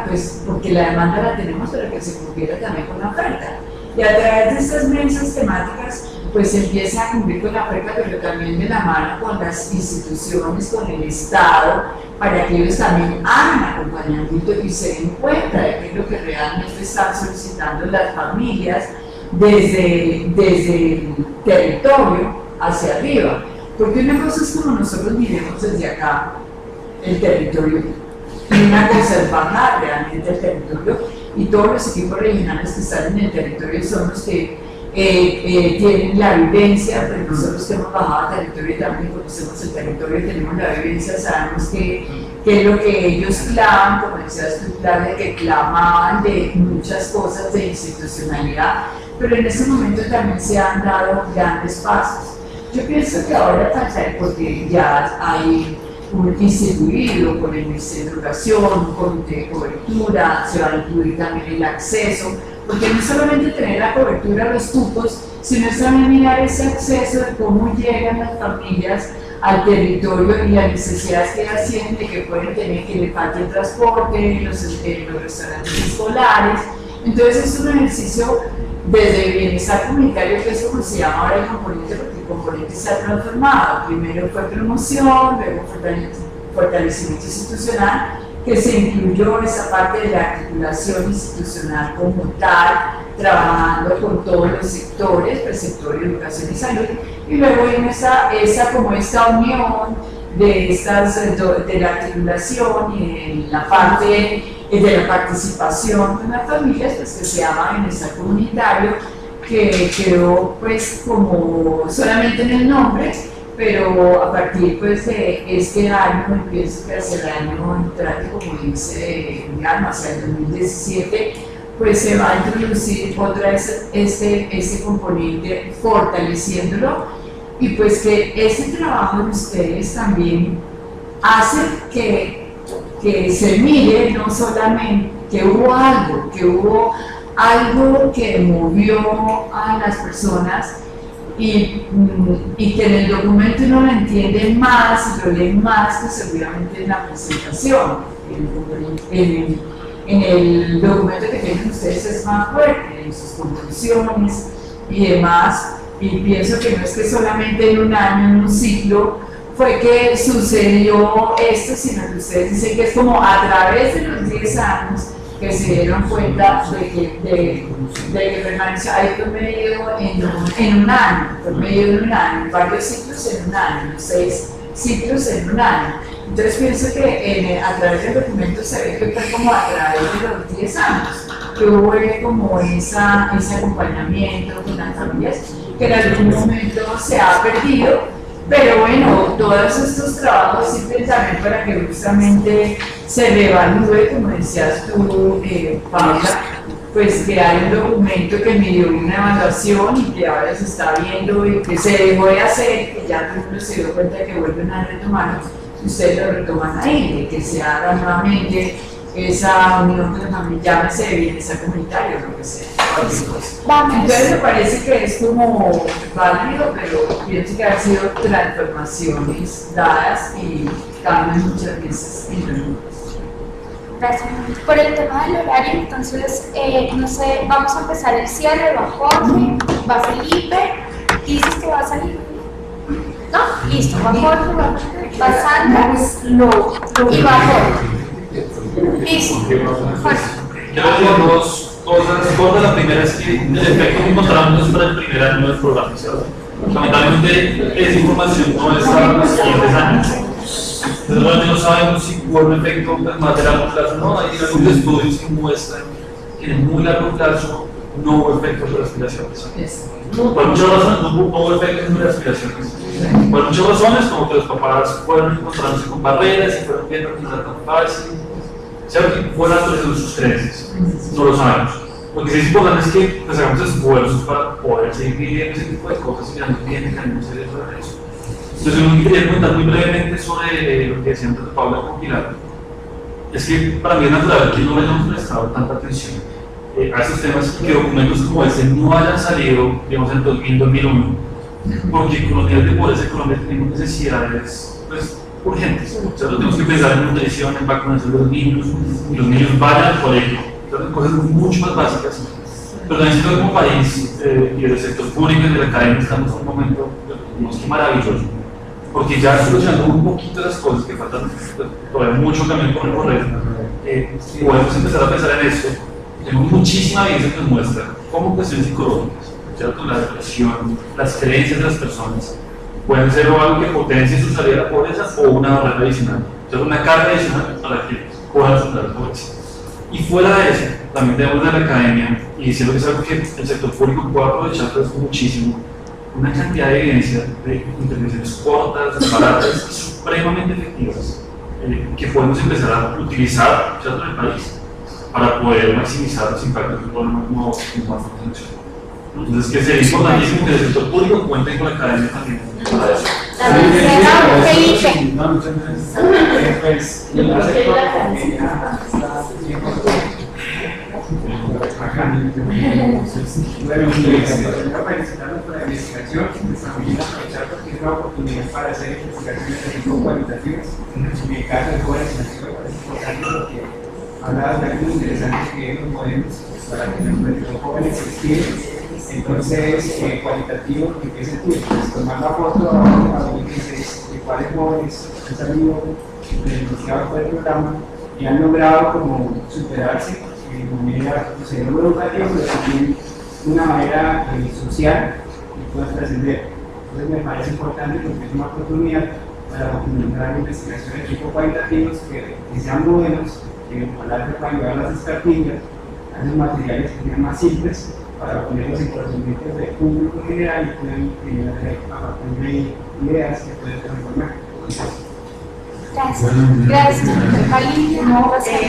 pues porque la demanda la tenemos, pero que se cumpliera también con la oferta. Y a través de estas mesas temáticas, pues se empieza a cumplir con la oferta, pero también de la mano con las instituciones, con el Estado, para que ellos también hagan acompañamiento y se den cuenta de qué es lo que realmente están solicitando las familias, desde el territorio hacia arriba, porque una cosa es como nosotros miremos desde acá el territorio y una cosa es bajar realmente el territorio y todos los equipos regionales que están en el territorio son los que tienen la vivencia, pero nosotros que hemos bajado al territorio y también conocemos el territorio, tenemos la vivencia, sabemos qué es lo que ellos claman, como decías tú, Claudia, que clamaban de muchas cosas de institucionalidad, pero en este momento también se han dado grandes pasos. Yo pienso que ahora falta, porque ya hay un instituido con el Ministerio de Educación, un comité de cobertura, se va a incluir también el acceso, porque no es solamente tener la cobertura de los cupos, sino es también mirar ese acceso de cómo llegan las familias al territorio y las necesidades que ellas tienen, de que pueden tener que le falte el transporte, los restaurantes escolares. Entonces es un ejercicio desde bienestar comunitario, que es como se llama ahora el componente, porque el componente se ha transformado. Primero fue promoción, luego fortalecimiento institucional, que se incluyó esa parte de la articulación institucional como tal, trabajando con todos los sectores, el sector de educación y salud, y luego viene esta unión de la articulación y de la parte de la participación con las familias, pues que se llama bienestar comunitario, que quedó pues como solamente en el nombre, pero a partir pues de este año, pienso que hacia el año entrante, como dice Guillermo, hacia el 2017, pues se va a introducir otra vez este componente, fortaleciéndolo, y pues que ese trabajo de ustedes también hace que se mire no solamente que hubo algo que movió a las personas y que en el documento uno lo entiende más y lo lee más que seguramente en la presentación. En el documento que tienen ustedes es más fuerte en sus conclusiones y demás, y pienso que no es que solamente en un año, en un ciclo, fue que sucedió esto, sino que ustedes dicen que es como a través de los 10 años que se dieron cuenta de que permaneció ahí fue medido en un año, fue medido en un año, varios ciclos en un año, 6 ciclos en un año. Entonces pienso que a través del documento se ve que fue como a través de los 10 años, que hubo como ese acompañamiento con las familias, que en algún momento se ha perdido, pero bueno, todos estos trabajos sirven también para que justamente se reevalúe, como decías tú, Paula, pues que hay un documento que midió una evaluación y que ahora se está viendo y que se dejó de hacer, que ya todo el mundo se dio cuenta de que vuelven a retomarlo, ustedes lo retoman ahí, de que se haga nuevamente esa unión con la familia, llámese de bienestar comunitario, lo que sea. Entonces me parece que es como válido, pero pienso que han sido transformaciones dadas y cambian muchas veces entre nosotros. Gracias. Por el tema del horario, entonces, no sé, vamos a empezar el cierre, va Jorge, va Felipe, ¿dices que va a salir? ¿No? Listo, va Jorge, va Sandra y va Jorge. Listo. Jorge. Yo veo dos cosas. La primera es que el efecto que encontramos es para el primer año del programa, ¿cierto? Lamentablemente, esa información no está en los siguientes años. Entonces, realmente no sabemos si hubo un efecto más de largo plazo. No, hay algunos estudios que muestran que en muy largo plazo no hubo efectos de respiraciones. Por muchas razones no hubo efectos de respiraciones. Por muchas razones, como que los papás fueron encontrándose con barreras y fueron viendo que no era tan fácil. ¿Cierto? Que fueron actualizando sus creencias. No lo sabemos. Lo que sí es importante es que pues, hagamos esfuerzos para poder seguir viviendo ese tipo de cosas y mirando bien el camino de eso. Entonces, lo que quería comentar muy brevemente sobre lo que decía antes de Paula con Pilar es que para mí es natural que no hayamos prestado tanta atención a estos temas y que documentos como este no hayan salido, digamos, en 2000-2001, porque con los niveles de pobreza en Colombia tenemos necesidades pues, urgentes. O sea, tenemos que pensar en nutrición, en vacunación de los niños, y los niños vayan al colegio, cosas mucho más básicas. Pero también siento que como país y del sector público y de la academia estamos en un momento maravilloso. Porque ya solucionando un poquito las cosas que faltan, todavía mucho camino por recorrer, podemos empezar a pensar en esto. Tenemos muchísima evidencia que nos muestra cómo cuestiones psicológicas, ¿cierto? La depresión, las creencias de las personas, pueden ser algo que potencie su salida de la pobreza o una barrera adicional, ¿cierto? Una carga adicional para que puedan superar la pobreza. Y fuera de eso, también tenemos de la academia, y diciendo que es algo que el sector público puede aprovechar muchísimo, una cantidad de evidencia de intervenciones cortas, baratas y supremamente efectivas que podemos empezar a utilizar en el país para poder maximizar los impactos de un problema como funcional. Entonces, que sería importantísimo que el sector público cuente con la academia también para eso. No, muchas gracias. Pues, yo acepto bueno, quiero felicitarlos por la investigación, también aprovechar porque es una oportunidad para hacer investigaciones de tipo cualitativas. En el caso de jóvenes nacidos, es importante porque hablaba de algo interesante que es los modelos para que los jóvenes se inscriben. Entonces, cualitativo, ¿en qué sentido? Pues tomar la foto a de cuáles jóvenes han salido beneficiados por el programa y han logrado como superarse de manera, no sé, no educativa, pero también de una manera social y puedan trascender. Entonces me parece importante porque es una oportunidad para documentar investigaciones de tipo cualitativos que sean modelos, que ojalá se puedan llevar a las expertillas, a los materiales que sean más simples, para ponerlos en conocimiento del público en general y pueden generar a partir de ideas que pueden transformar. Gracias. Gracias.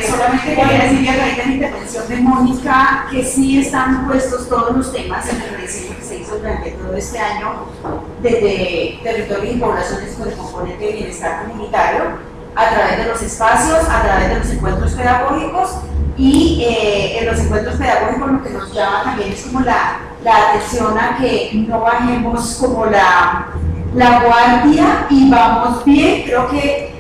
Solamente quería decir a raíz de la intervención de Mónica que sí están puestos todos los temas en el rediseño que se hizo durante todo este año desde territorios y poblaciones con el componente de bienestar comunitario a través de los espacios, a través de los encuentros pedagógicos y en los encuentros pedagógicos lo que nos llama también es como la atención a que no bajemos como la guardia y vamos bien. Creo que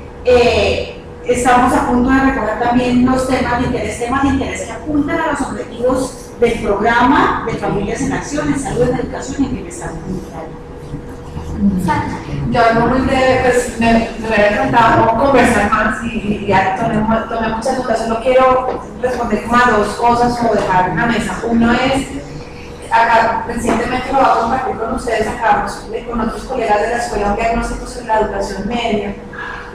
estamos a punto de recoger también los temas de interés que apuntan a los objetivos del programa de Familias en Acción, en Salud, en Educación y en Bienestar Comunitario. Yo muy breve, pues me hubiera encantado conversar más y ya tomé muchas notas. Solo quiero responder como a dos cosas o dejar una mesa. Uno es, acá recientemente lo voy a compartir con ustedes, acabamos con otros colegas de la escuela un diagnóstico sobre la educación media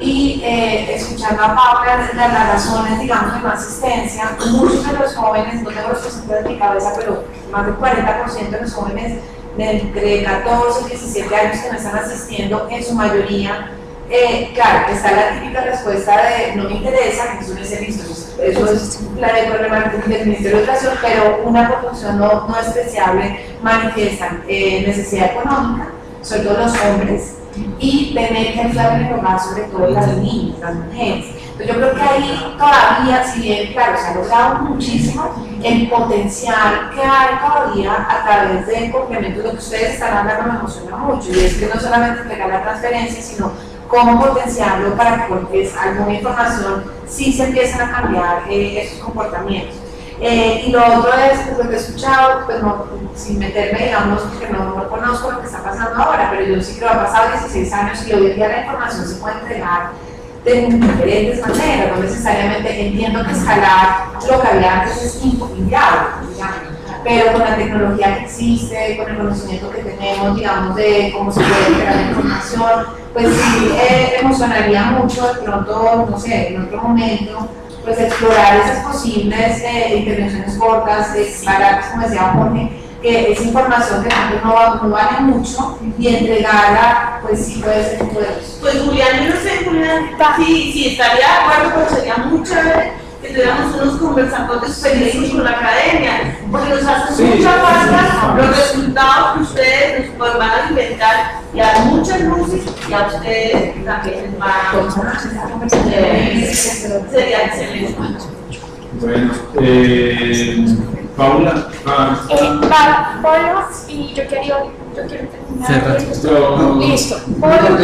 y escuchando a Paula de las razones, digamos, de no asistencia, muchos de los jóvenes, no tengo los porcentajes en mi cabeza, pero más del 40% de los jóvenes de entre 14 y 17 años que no están asistiendo, en su mayoría, claro, está la típica respuesta de no me interesa, que eso no es visto, eso es el problema del Ministerio de Educación, pero una proporción no despreciable manifiestan necesidad económica, sobre todo los hombres, y tener que ayudar en el hogar, sobre todo las niñas, las mujeres. Entonces yo creo que ahí todavía, si bien, claro, se ha logrado muchísimo, el potencial que hay todavía a través del complemento de lo que ustedes están hablando me emociona mucho, y es que no solamente entregar la transferencia, sino cómo potenciarlo para que, porque es alguna información, sí se empiezan a cambiar esos comportamientos. Y lo otro es, pues, lo que he escuchado, pues no, sin meterme, digamos, porque no conozco lo que está pasando ahora, pero yo sí creo que ha pasado 16 años y hoy en día la información se puede entregar de diferentes maneras, no necesariamente entiendo que escalar lo que había antes es inviable, digamos, pero con la tecnología que existe, con el conocimiento que tenemos, digamos, de cómo se puede entregar la información, pues sí, emocionaría mucho de pronto, no sé, en otro momento, pues explorar esas posibles intervenciones cortas, baratas, como decía Jorge, que esa información que no vale mucho y entregarla, pues sí puede ser un poder. Pues Julián, yo no sé, Julián, si estaría de acuerdo, pero sería muy chévere que tuviéramos unos conversatorios periodísticos con la academia, porque nos hacen mucha falta los resultados que ustedes nos van a inventar y a muchas luces y a ustedes también les va a sería excelente. Bueno, Paula. Pablo, y yo quiero terminar. Listo. Pablo,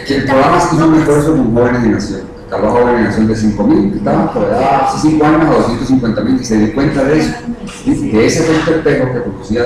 que el programa se hizo un esfuerzo con Jóvenes de Nación. Trabajó en generación de 5.000, que estaban por allá hace 5 años a 250.000, y se dio cuenta de eso, de ese efecto espejo que producía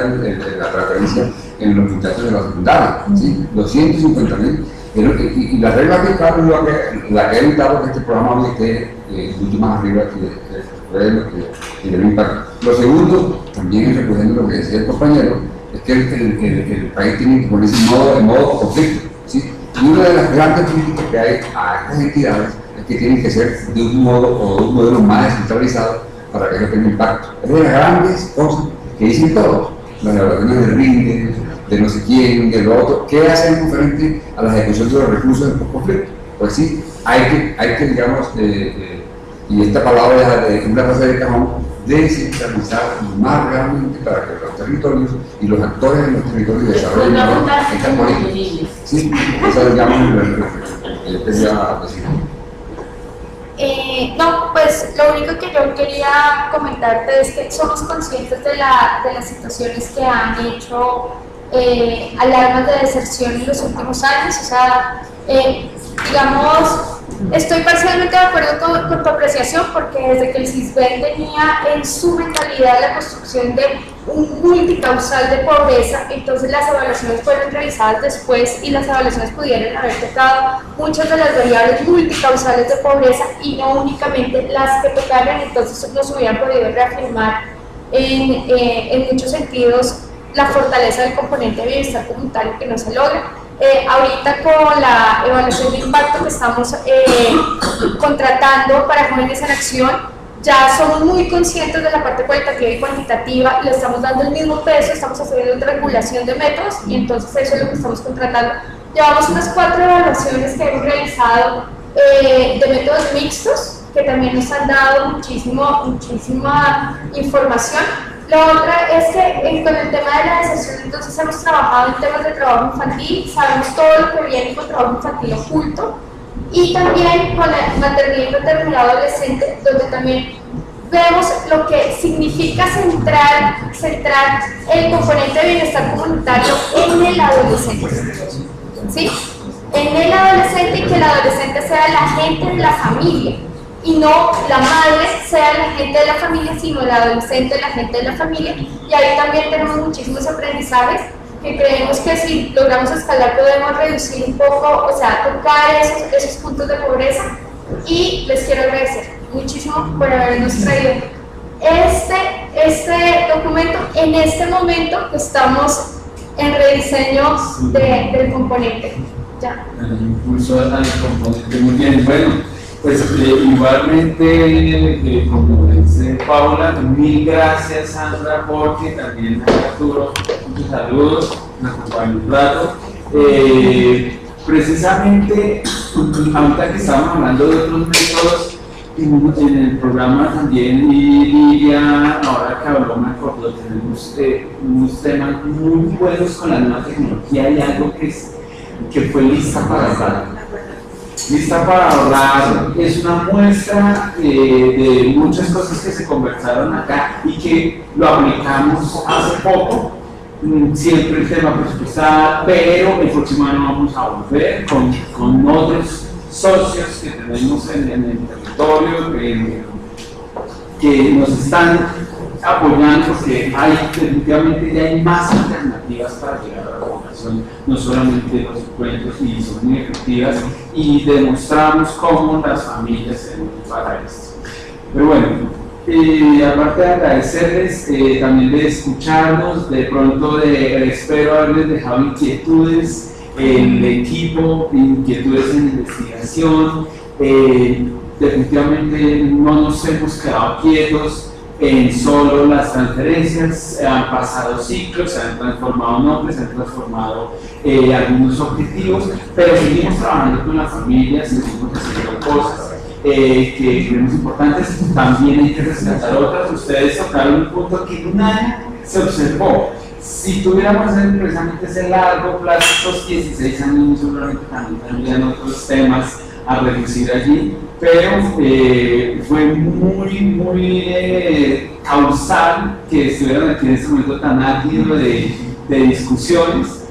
la transferencia en los muchachos de la secundaria, ¿sí? 250.000, y la regla que claro es la que ha evitado que este programa esté mucho más arriba que lo que tiene el impacto. Lo segundo, también recordando lo que decía el compañero, es que el país tiene que ponerse en modo conflicto, ¿sí? Y una de las grandes críticas que hay a estas entidades es que tienen que ser de un modo o de un modelo más descentralizado para que eso tenga impacto. Es de las grandes cosas que dicen todos, las evaluaciones de RINDE, de no sé quién, de lo otro, ¿qué hacemos frente a la ejecución de los recursos del conflicto? Pues sí, hay que digamos, y esta palabra es una frase de cajón, descentralizar más realmente para que los territorios y los actores de los territorios desarrollen esta política. Sí, eso digamos el quería decir. No, pues lo único que yo quería comentarte es que somos conscientes de las situaciones que han hecho alarmas de deserción en los últimos años, o sea, digamos, estoy parcialmente de acuerdo con tu apreciación, porque desde que el CISBEN tenía en su mentalidad la construcción de un multicausal de pobreza, entonces las evaluaciones fueron realizadas después y las evaluaciones pudieron haber tocado muchas de las variables multicausales de pobreza y no únicamente las que tocaron, entonces nos hubieran podido reafirmar en muchos sentidos la fortaleza del componente de bienestar comunitario que no se logra. Ahorita con la evaluación de impacto que estamos contratando para Jóvenes en Acción, ya somos muy conscientes de la parte cualitativa y cuantitativa, le estamos dando el mismo peso, estamos haciendo una regulación de métodos y entonces eso es lo que estamos contratando. Llevamos unas 4 evaluaciones que hemos realizado de métodos mixtos, que también nos han dado muchísima información. La otra es que con el tema de la deserción, entonces hemos trabajado en temas de trabajo infantil, sabemos todo lo que viene con trabajo infantil oculto, y también con la maternidad y maternidad adolescente, donde también vemos lo que significa centrar el componente de bienestar comunitario en el adolescente, ¿sí? En el adolescente, y que el adolescente sea la gente de la familia, y no la madre sea la gente de la familia, sino el adolescente la gente de la familia. Y ahí también tenemos muchísimos aprendizajes que creemos que si logramos escalar podemos reducir un poco, o sea, tocar esos puntos de pobreza. Y les quiero agradecer muchísimo por habernos traído este documento. En este momento estamos en rediseño del componente. Ya. El impulso al componente. Muy bien, bueno, pues igualmente, como dice Paula, mil gracias Sandra, Jorge, también a Arturo, muchos saludos, me acompañó un rato. Precisamente, ahorita que estamos hablando de otros métodos, en el programa también, y Lidia, ahora que habló, me acordó, tenemos unos temas muy buenos con la nueva tecnología y algo que fue lista para ahorrar. Lista para ahorrar es una muestra de muchas cosas que se conversaron acá y que lo aplicamos hace poco. Siempre el tema presupuestal, pero el próximo año vamos a volver con otros socios que tenemos en el territorio que nos están apoyando, porque definitivamente ya hay más alternativas para llegar a la población, no solamente los cuentos, y son muy efectivas, y demostramos cómo las familias se unen para esto. Pero bueno, aparte de agradecerles, también de escucharnos, de pronto espero haberles dejado inquietudes en el equipo, inquietudes en investigación. Definitivamente no nos hemos quedado quietos en solo las transferencias, han pasado ciclos, se han transformado nombres, se han transformado algunos objetivos, pero seguimos trabajando con las familias, seguimos haciendo cosas que creemos importantes. También hay que rescatar otras. Ustedes tocaron un punto que en un año se observó. Si tuviéramos precisamente ese largo plazo, estos 16 años, seguramente también tendrían otros temas a reducir allí, pero fue muy causal que estuvieran aquí en este momento tan ácido de discusiones.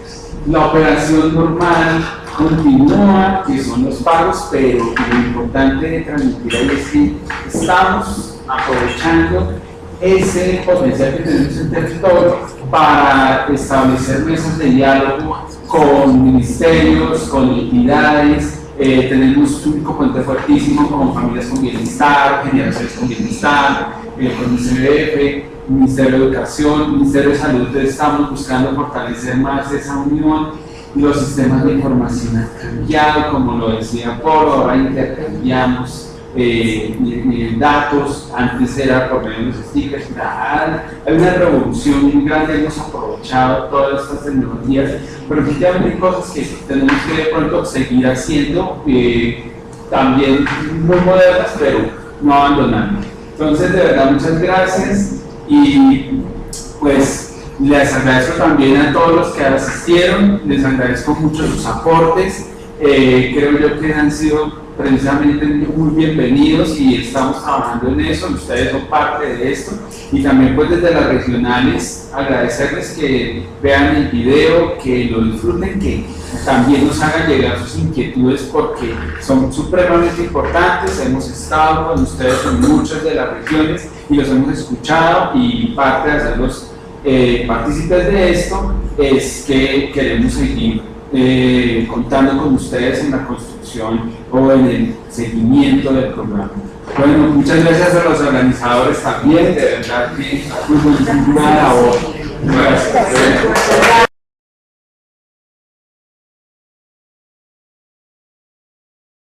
La operación normal continúa, que son los pagos, pero lo importante de transmitir ahí es que estamos aprovechando ese potencial que tenemos en territorio para establecer mesas de diálogo con ministerios, con entidades. Tenemos un componente fuertísimo como Familias con Bienestar, Generaciones con Bienestar, con ICBF, Ministerio de Educación, Ministerio de Salud. Estamos buscando fortalecer más esa unión. Los sistemas de información han cambiado, como lo decía Polo, ahora intercambiamos datos, antes era por medio de los stickers. Hay una revolución muy grande, hemos aprovechado todas estas tecnologías, pero efectivamente hay cosas que tenemos que de pronto seguir haciendo, también muy modernas, pero no abandonando. Entonces, de verdad, muchas gracias, y pues les agradezco también a todos los que asistieron, les agradezco mucho sus aportes, creo yo que han sido precisamente muy bienvenidos y estamos trabajando en eso, ustedes son parte de esto, y también pues desde las regionales agradecerles que vean el video, que lo disfruten, que también nos hagan llegar sus inquietudes porque son supremamente importantes. Hemos estado con ustedes en muchas de las regiones y los hemos escuchado, y parte de hacerlos partícipes de esto es que queremos seguir contando con ustedes en la construcción o en el seguimiento del programa. Bueno, muchas gracias a los organizadores también, de verdad que muy buena labor. Gracias.